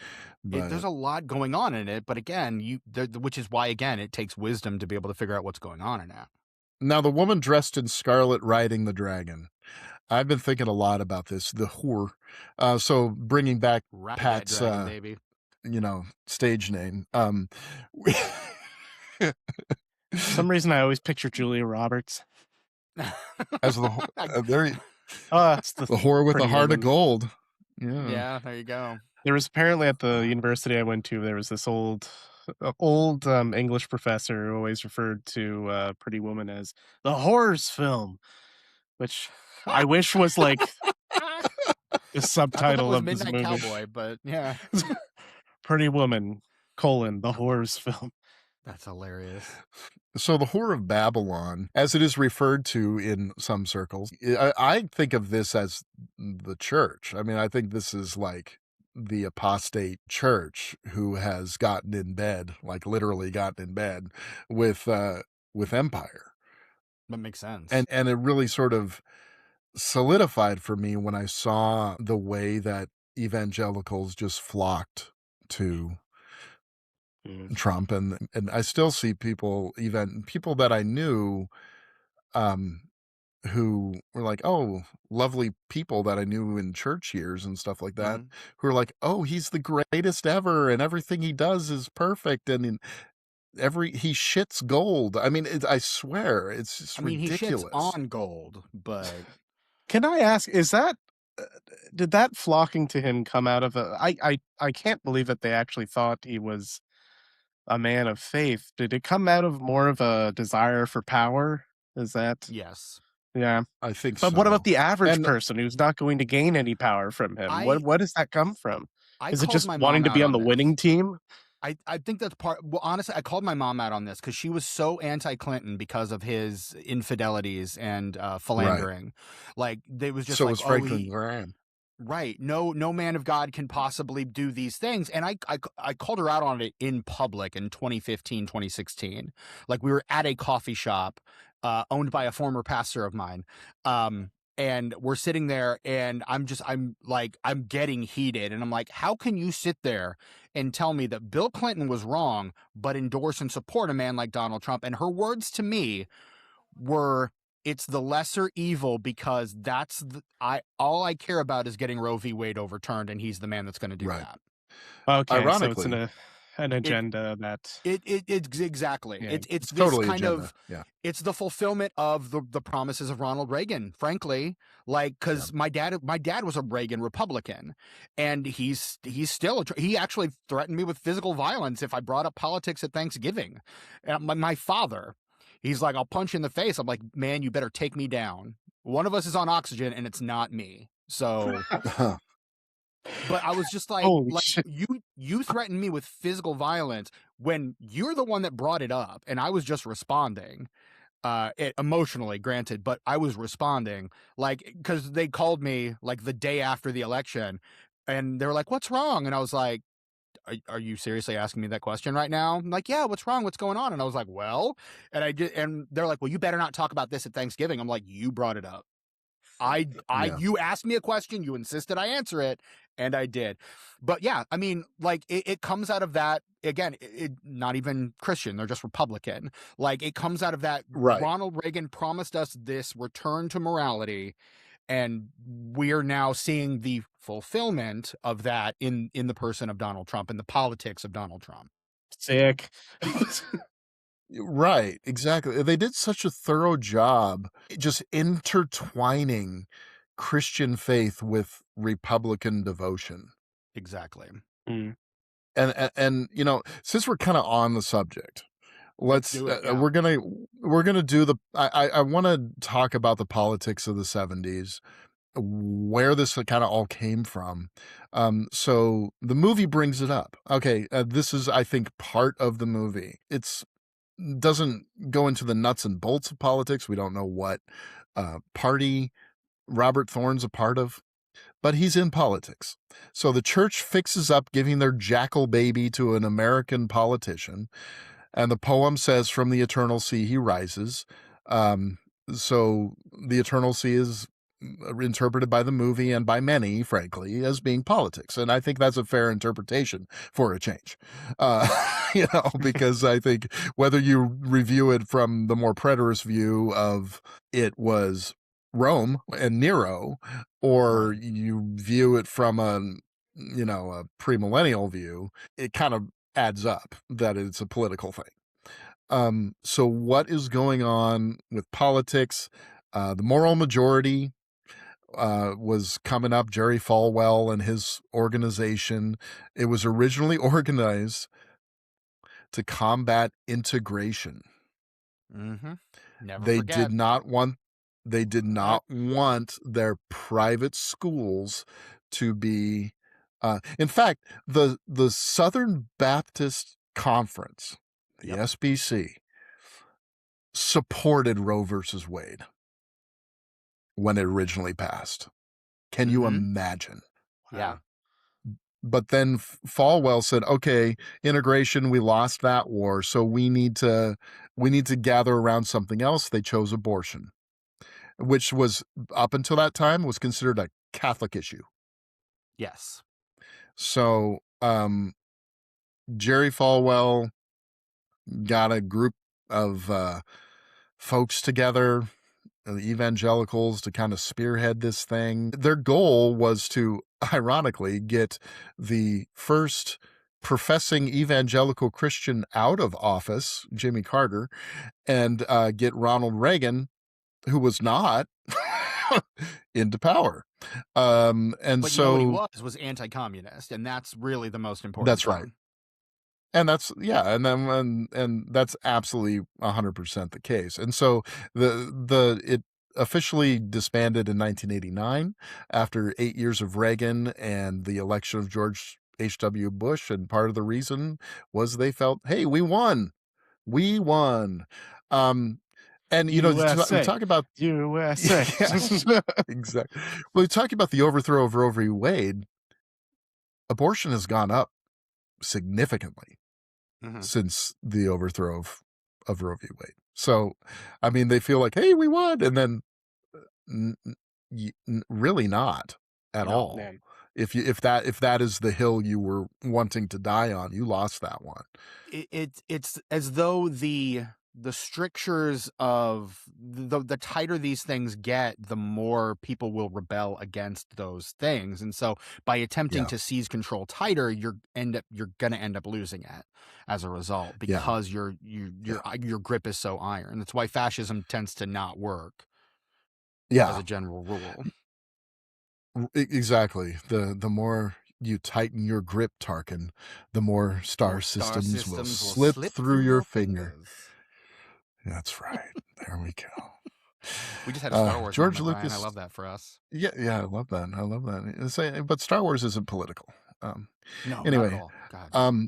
But there's a lot going on in it, but again, which is why, again, it takes wisdom to be able to figure out what's going on in it. Now, the woman dressed in scarlet riding the dragon. I've been thinking a lot about this, the whore. So bringing back Ride Pat's, dragon, baby. Stage name. For some reason, I always picture Julia Roberts as the it's the whore with the heart woman. of gold. Yeah, there you go. There was apparently at the university I went to, there was this old English professor who always referred to Pretty Woman as the horrors film, which I wish was like the subtitle of this Midnight movie. Cowboy, but yeah. Pretty Woman, the horrors film. That's hilarious. So the Whore of Babylon, as it is referred to in some circles, I think of this as the church. I mean, I think this is like the apostate church who has gotten in bed, like literally gotten in bed with empire. That makes sense. And it really sort of solidified for me when I saw the way that evangelicals just flocked to Trump, and I still see people, even people that I knew, who were like, oh, lovely people that I knew in church years and stuff like that, who are like, oh, he's the greatest ever, and everything he does is perfect, and he shits gold. I mean, I swear, it's just ridiculous. He shits on gold, but can I ask, is that did that flocking to him come out of I can't believe that they actually thought he was a man of faith. Did it come out of more of a desire for power? Is that? Yes. Yeah, I think so. But what about the average person who's not going to gain any power from him? What does that come from? Is it just wanting to be on the winning team? I think that's part. Well, honestly, I called my mom out on this because she was so anti-Clinton because of his infidelities and philandering. Like, they was just so like, was Franklin Graham. Right. No man of God can possibly do these things. And I called her out on it in public in 2015, 2016. Like, we were at a coffee shop owned by a former pastor of mine. And we're sitting there, and I'm getting heated. And I'm like, how can you sit there and tell me that Bill Clinton was wrong, but endorse and support a man like Donald Trump? And her words to me were, it's the lesser evil, because all I care about is getting Roe v. Wade overturned, and he's the man that's going to do that. Okay, ironically, so it's an agenda it's exactly it's this totally kind agenda. of it's the fulfillment of the promises of Ronald Reagan, frankly, like, because my dad was a Reagan Republican, and he's still he actually threatened me with physical violence if I brought up politics at Thanksgiving. And my father, he's like, I'll punch you in the face. I'm like, man, you better take me down. One of us is on oxygen, and it's not me. So but I was just like, you threatened me with physical violence when you're the one that brought it up, and I was just responding, emotionally, granted, but I was responding, like, because they called me like the day after the election, and they were like, "What's wrong?" And I was like, Are you seriously asking me that question right now? I'm like, yeah, what's wrong? What's going on? And I was like, well, and they're like, well, you better not talk about this at Thanksgiving. I'm like, you brought it up. You asked me a question, you insisted I answer it, and I did. But yeah, I mean, like, it comes out of that, again, not even Christian, they're just Republican. Like, it comes out of that, Ronald Reagan promised us this return to morality, and we're now seeing the fulfillment of that in the person of Donald Trump and the politics of Donald Trump. Sick. Right, exactly. They did such a thorough job just intertwining Christian faith with Republican devotion. Exactly. Mm. And you know, since we're kind of on the subject, let's do it, we're gonna do the I want to talk about the politics of the 70s, where this kind of all came from. So the movie brings it up. Okay, this is, I think, part of the movie. It's doesn't go into the nuts and bolts of politics. We don't know what party Robert Thorne's a part of, but he's in politics. So the church fixes up giving their jackal baby to an American politician, and the poem says, from the eternal sea he rises. So the eternal sea is interpreted by the movie and by many, frankly, as being politics. And I think that's a fair interpretation for a change, you know, because I think whether you review it from the more preterist view of it was Rome and Nero, or you view it from a premillennial view, it kind of adds up that it's a political thing. So what is going on with politics? The moral majority was coming up, Jerry Falwell and his organization. It was originally organized to combat integration. Mm-hmm. They did not want their private schools to be in fact, the Southern Baptist Conference, the SBC, supported Roe versus Wade when it originally passed. Can you imagine? Yeah. But then Falwell said, okay, integration, we lost that war, so we need to gather around something else. They chose abortion, which was, up until that time, was considered a Catholic issue. Yes. So Jerry Falwell got a group of folks together, evangelicals, to kind of spearhead this thing. Their goal was to, ironically, get the first professing evangelical Christian out of office, Jimmy Carter, and get Ronald Reagan, who was not, into power. But so what he was anti-communist, and that's really the most important. That's right. And that's, and that's absolutely 100% the case. And so it officially disbanded in 1989 after 8 years of Reagan and the election of George H.W. Bush. And part of the reason was they felt, hey, we won. And And, we talk about USA. Yeah, exactly. Well, we talk about the overthrow of Roe v. Wade. Abortion has gone up significantly since the overthrow of Roe v. Wade. So, I mean, they feel like, hey, we won, and then really not at all. Man. If that is the hill you were wanting to die on, you lost that one. It's as though the strictures of the tighter these things get, the more people will rebel against those things. And so by attempting to seize control tighter, you're gonna end up losing it as a result, because your grip is so iron. That's why fascism tends to not work. As a general rule. Exactly. The more you tighten your grip, Tarkin, the more star systems will slip through your finger. That's right. There we go. We just had a Star Wars George moment, Lucas. Brian. I love that for us. Yeah, I love that. But Star Wars isn't political. No, anyway, not at all.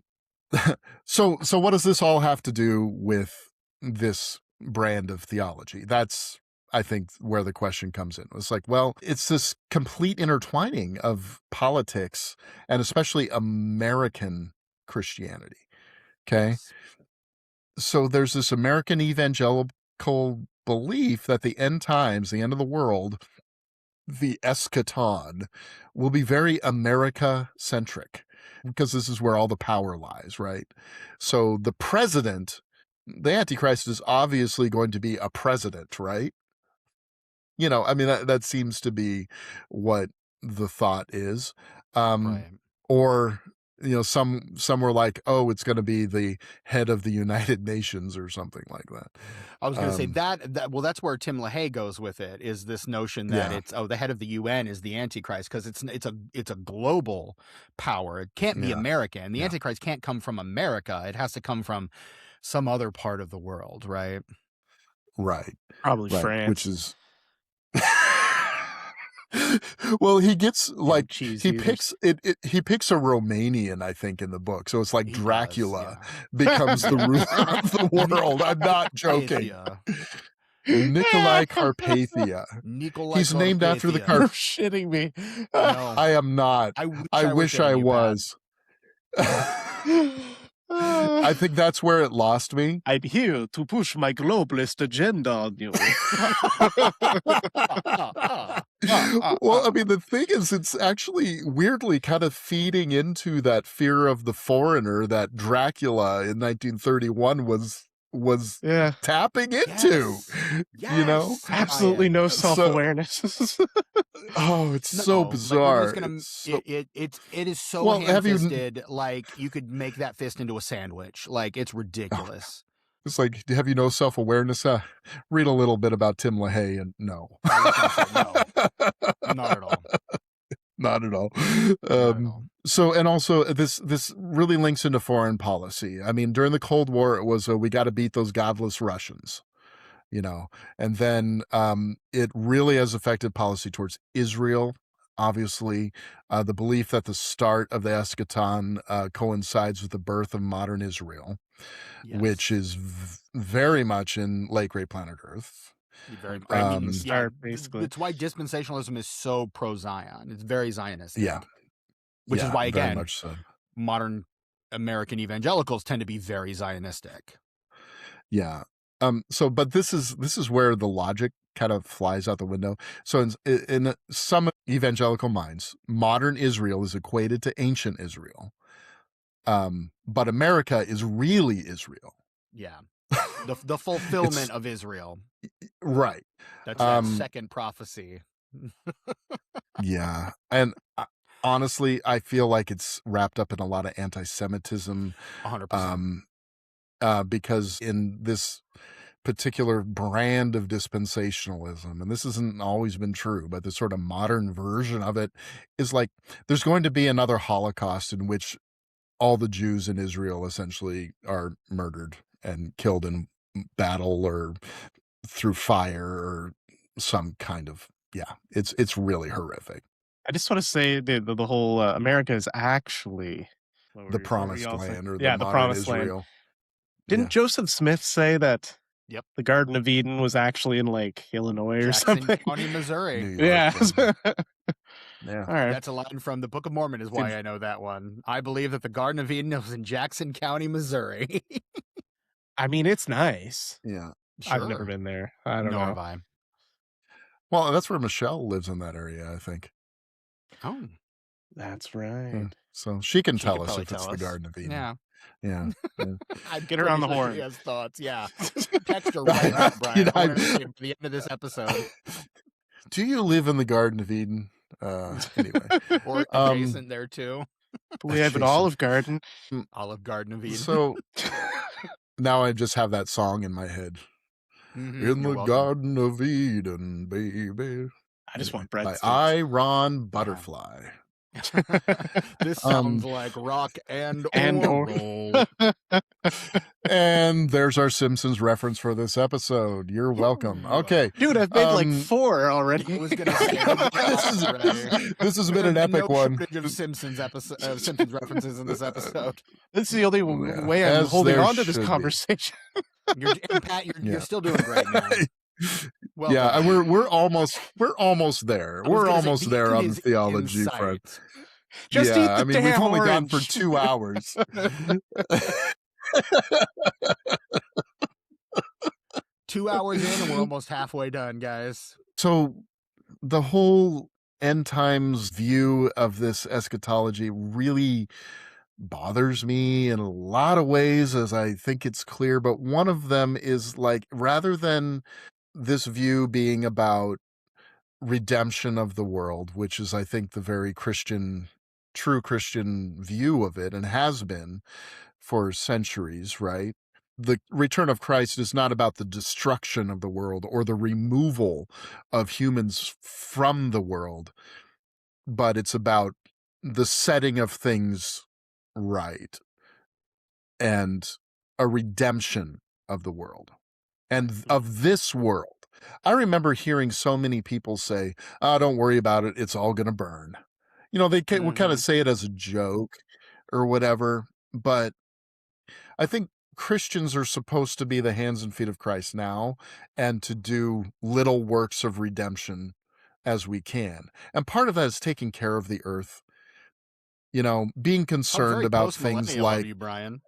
God. So what does this all have to do with this brand of theology? That's, I think, where the question comes in. It's like, well, it's this complete intertwining of politics and especially American Christianity. Okay. Yes. So there's this American evangelical belief that the end times, the end of the world, the eschaton, will be very America-centric, because this is where all the power lies, right? So the president, the Antichrist, is obviously going to be a president, right? I mean, that seems to be what the thought is. Right. Or, some were like, oh, it's going to be the head of the United Nations or something like that. I was going to say that, well, that's where Tim LaHaye goes with it, is this notion that it's, the head of the UN is the Antichrist, because it's a global power. It can't be American. The Antichrist can't come from America. It has to come from some other part of the world, right? Right. Probably France. Which is... Well, he gets like he picks a Romanian, I think, in the book. So it's like Dracula becomes the ruler of the world. I'm not joking. Nikolai Carpathia. He's named after the You're shitting me. No. I am not. I wish I was. I think that's where it lost me. I'm here to push my globalist agenda on you. Well, I mean, the thing is, it's actually weirdly kind of feeding into that fear of the foreigner that Dracula in 1931 was tapping into. Yes. Absolutely no self-awareness. Oh, it's so bizarre. It is so ham-fisted, like you could make that fist into a sandwich. Like, it's ridiculous. It's like, have you no self-awareness? Read a little bit about Tim LaHaye, and no. No, not at all. Not at all. So, and also this really links into foreign policy. I mean, during the Cold War, it was, we got to beat those godless Russians, and then it really has affected policy towards Israel. Obviously, the belief that the start of the eschaton coincides with the birth of modern Israel, which is very much in late Great Planet Earth. Basically, it's why dispensationalism is so pro-Zion. It's very Zionistic. Which is why, again, modern American evangelicals tend to be very Zionistic. Yeah. But this is where the logic kind of flies out the window. So in some evangelical minds, modern Israel is equated to ancient Israel. But America is really Israel. Yeah. The fulfillment of Israel. Right. That's that second prophecy. Yeah. And honestly, I feel like it's wrapped up in a lot of anti-Semitism. 100%. Because in this particular brand of dispensationalism, and this hasn't always been true, but the sort of modern version of it is like, there's going to be another Holocaust in which all the Jews in Israel essentially are murdered and killed in battle or through fire or some kind of, it's really horrific. I just want to say the whole America is actually the promised land, or the promised Israel. Land. Didn't Joseph Smith say that Yep. The Garden of Eden was actually in like Illinois or Jackson something. County, Missouri. New York, Yeah. Yeah. All right. That's a line from the Book of Mormon is why I know that one. I believe that the Garden of Eden was in Jackson County, Missouri. I mean, it's nice. Yeah. Sure. I've never been there. I don't Nor know. have I. Well, that's where Michelle lives in that area, I think. Oh. That's right. Yeah. So she can tell us probably if it's tell the us. Garden of Eden. Yeah. Yeah. I'd Get her on the pretty sure horn. She has thoughts. Yeah. Text her right now, Brian. I want to see at the end of this episode. Do you live in the Garden of Eden? Anyway. Or adjacent there too. We have an Olive Garden. Olive Garden of Eden. So now I just have that song in my head. Mm-hmm. In the Garden of Eden, baby. I just want breadsticks. By Ron Butterfly. This sounds like rock and roll. And there's our Simpsons reference for this episode. You're welcome. Okay. Dude, I've made like 4 already. I was gonna say this has been an epic one. Of Simpsons references in this episode. This is the only way I'm holding on to this conversation. Pat, you're still doing great now. Well, yeah, and we're almost there. We're almost there on the theology front. Just eat the damn we've only orange. gone for 2 hours. 2 hours in, and we're almost halfway done, guys. So the whole end times view of this eschatology really bothers me in a lot of ways, as I think it's clear. But one of them is like, rather than this view being about redemption of the world, which is, I think, the very true Christian view of it, and has been for centuries, right? The return of Christ is not about the destruction of the world or the removal of humans from the world, but it's about the setting of things right and a redemption of the world and of this world. I remember hearing so many people say, "Oh, don't worry about it. It's all going to burn." You know, they would kind of say it as a joke or whatever, but I think Christians are supposed to be the hands and feet of Christ now and to do little works of redemption as we can. And part of that is taking care of the earth. You know, being concerned about things like you, Brian.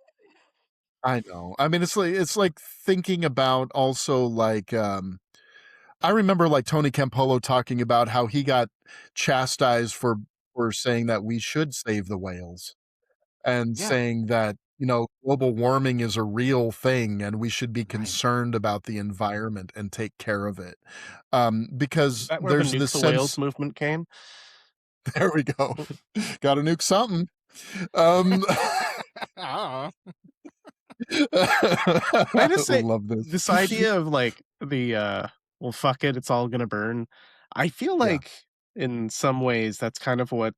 I know. I mean, it's like thinking about also like I remember like Tony Campolo talking about how he got chastised for saying that we should save the whales and saying that, you know, global warming is a real thing and we should be concerned about the environment and take care of it. Because there's this sense... whales movement came. There we go. Got to nuke something. I just say, love this idea of like the well, fuck it, it's all gonna burn. I feel like in some ways that's kind of what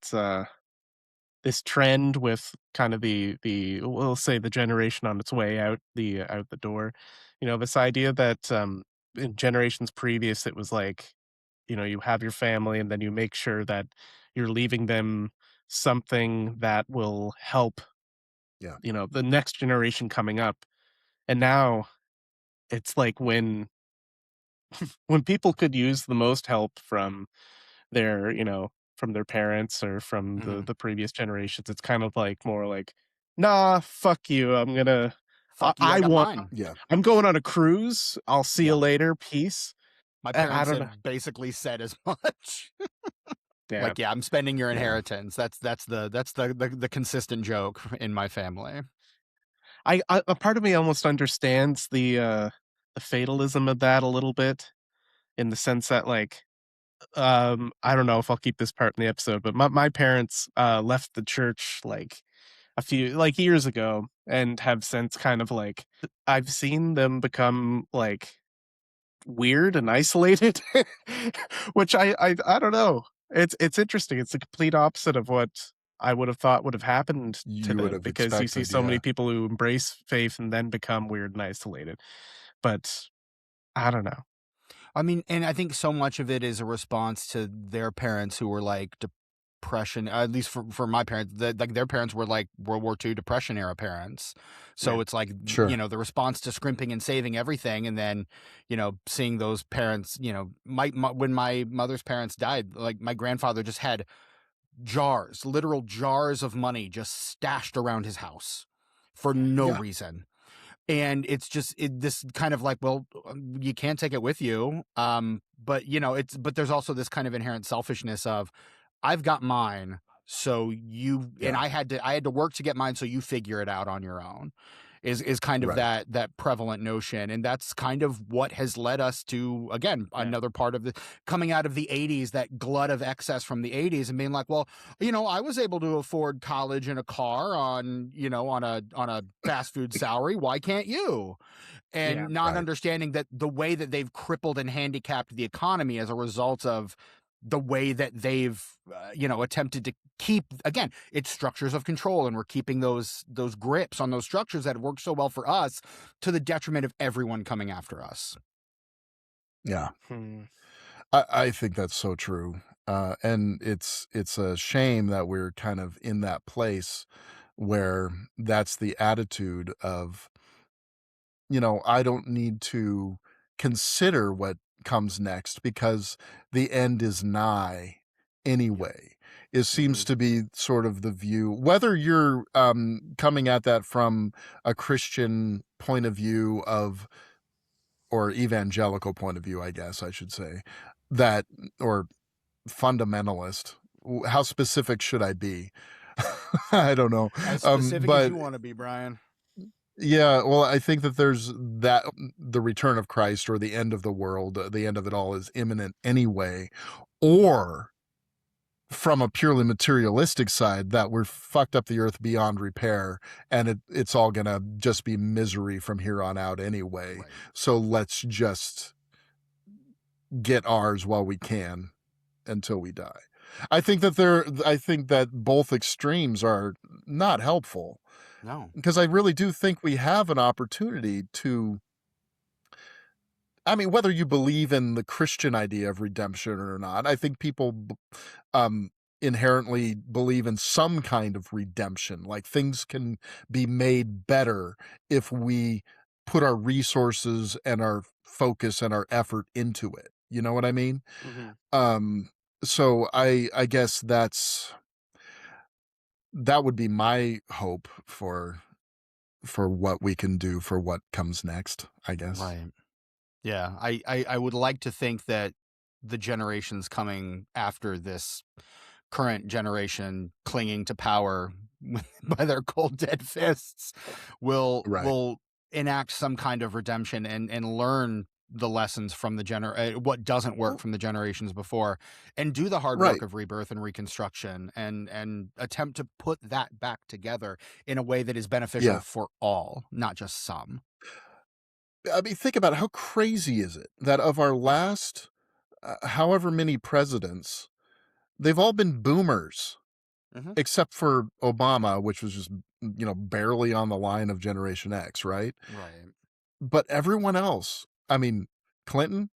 this trend with kind of the we'll say the generation on its way out the door. You know, this idea that in generations previous it was like, you know, you have your family and then you make sure that you're leaving them something that will help, you know, the next generation coming up. And now it's like when people could use the most help from their, you know, from their parents or from the previous generations, it's kind of like more like, nah, fuck you. I'm gonna, I'm going on a cruise. I'll see you later. Peace. My parents have basically said as much. Like, I'm spending your inheritance. That's the consistent joke in my family. A part of me almost understands the fatalism of that a little bit, in the sense that like, I don't know if I'll keep this part in the episode, but my parents left the church like a few like years ago and have since kind of like, I've seen them become like weird and isolated, which I don't know. It's interesting. It's the complete opposite of what I would have thought would have happened to them, because you see so many people who embrace faith and then become weird and isolated. But I don't know. I mean, and I think so much of it is a response to their parents who were like depression, at least for my parents, like their parents were like World War II Depression era parents. So it's like, Sure. the response to scrimping and saving everything. And then, seeing those parents, when my mother's parents died, like my grandfather just had literal jars of money just stashed around his house for no reason. And it's just this kind of like, well, you can't take it with you. But but there's also this kind of inherent selfishness of, I've got mine, so and I had to work to get mine, so you figure it out on your own. Is kind of that prevalent notion, and that's kind of what has led us to, again, another part of the coming out of the 80s, that glut of excess from the 80s, and being like, well, I was able to afford college and a car on a fast food salary. Why can't you? And not understanding that the way that they've crippled and handicapped the economy as a result of the way that they've attempted to keep, again, it's structures of control, and we're keeping those grips on those structures that have worked so well for us, to the detriment of everyone coming after us. I think that's so true, and it's a shame that we're kind of in that place where that's the attitude of, I don't need to consider what comes next because the end is nigh anyway. It seems to be sort of the view, whether you're coming at that from a Christian point of view or evangelical point of view, I guess I should say, that, or fundamentalist. How specific should I be? I don't know. As specific as you want to be, Brian. Yeah, well, I think that there's the return of Christ, or the end of the world, the end of it all, is imminent anyway. Or from a purely materialistic side, that we're fucked up the earth beyond repair, and it's all gonna just be misery from here on out anyway. So let's just get ours while we can until we die. I think that both extremes are not helpful. No. Because I really do think we have an opportunity to, whether you believe in the Christian idea of redemption or not, I think people inherently believe in some kind of redemption. Like, things can be made better if we put our resources and our focus and our effort into it. You know what I mean? So I guess that would be my hope for what we can do for what comes next, I guess. Right. Yeah. I would like to think that the generations coming after this current generation, clinging to power by their cold dead fists, will enact some kind of redemption and learn the lessons from what doesn't work from the generations before, and do the hard work of rebirth and reconstruction, and attempt to put that back together in a way that is beneficial for all, not just some. Think about it. How crazy is it that of our last however many presidents, they've all been boomers, except for Obama, which was just barely on the line of Generation X, right? Right. But everyone else, Clinton,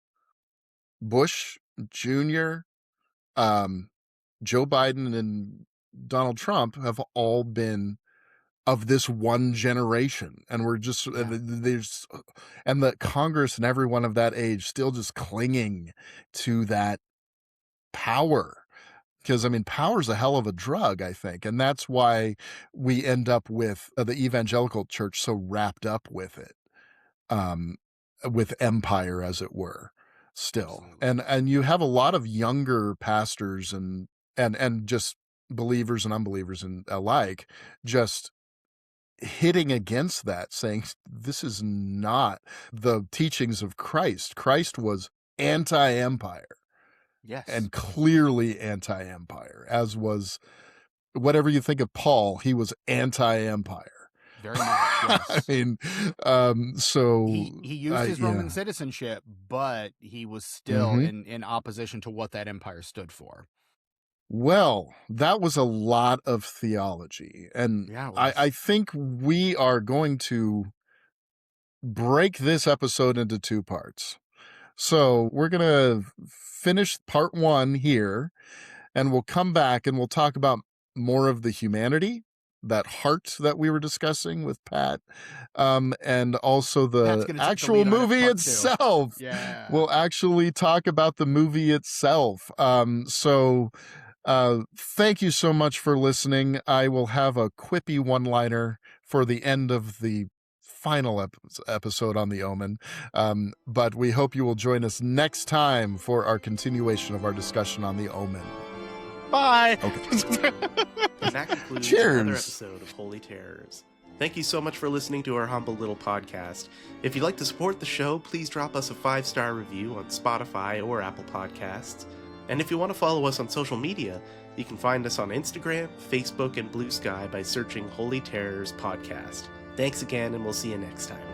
Bush Jr., Joe Biden, and Donald Trump have all been of this one generation, and we're just and the Congress and everyone of that age still just clinging to that power, because power's a hell of a drug, I think, and that's why we end up with the evangelical church so wrapped up with it, with empire, as it were, still. And you have a lot of younger pastors and just believers and unbelievers and alike just hitting against that, saying this is not the teachings of Christ. Christ was anti-empire. Yes. And clearly anti-empire, as was, whatever you think of Paul, he was anti-empire. Very much, yes. So he used his Roman citizenship, but he was still in opposition to what that empire stood for. Well, that was a lot of theology, and I think we are going to break this episode into two parts. So we're going to finish part one here, and we'll come back and we'll talk about more of the humanity, that heart that we were discussing with Pat, and also the actual movie itself. Yeah. We'll actually talk about the movie itself. So thank you so much for listening. I will have a quippy one-liner for the end of the final episode on the Omen, but we hope you will join us next time for our continuation of our discussion on the Omen. Bye. Okay. And that concludes Cheers. another episode of Holy Terrors. Thank you so much for listening to our humble little podcast. If you'd like to support the show, please drop us a 5-star review on Spotify or Apple Podcasts. And if you want to follow us on social media, you can find us on Instagram, Facebook, and Bluesky by searching Holy Terrors Podcast. Thanks again, and we'll see you next time.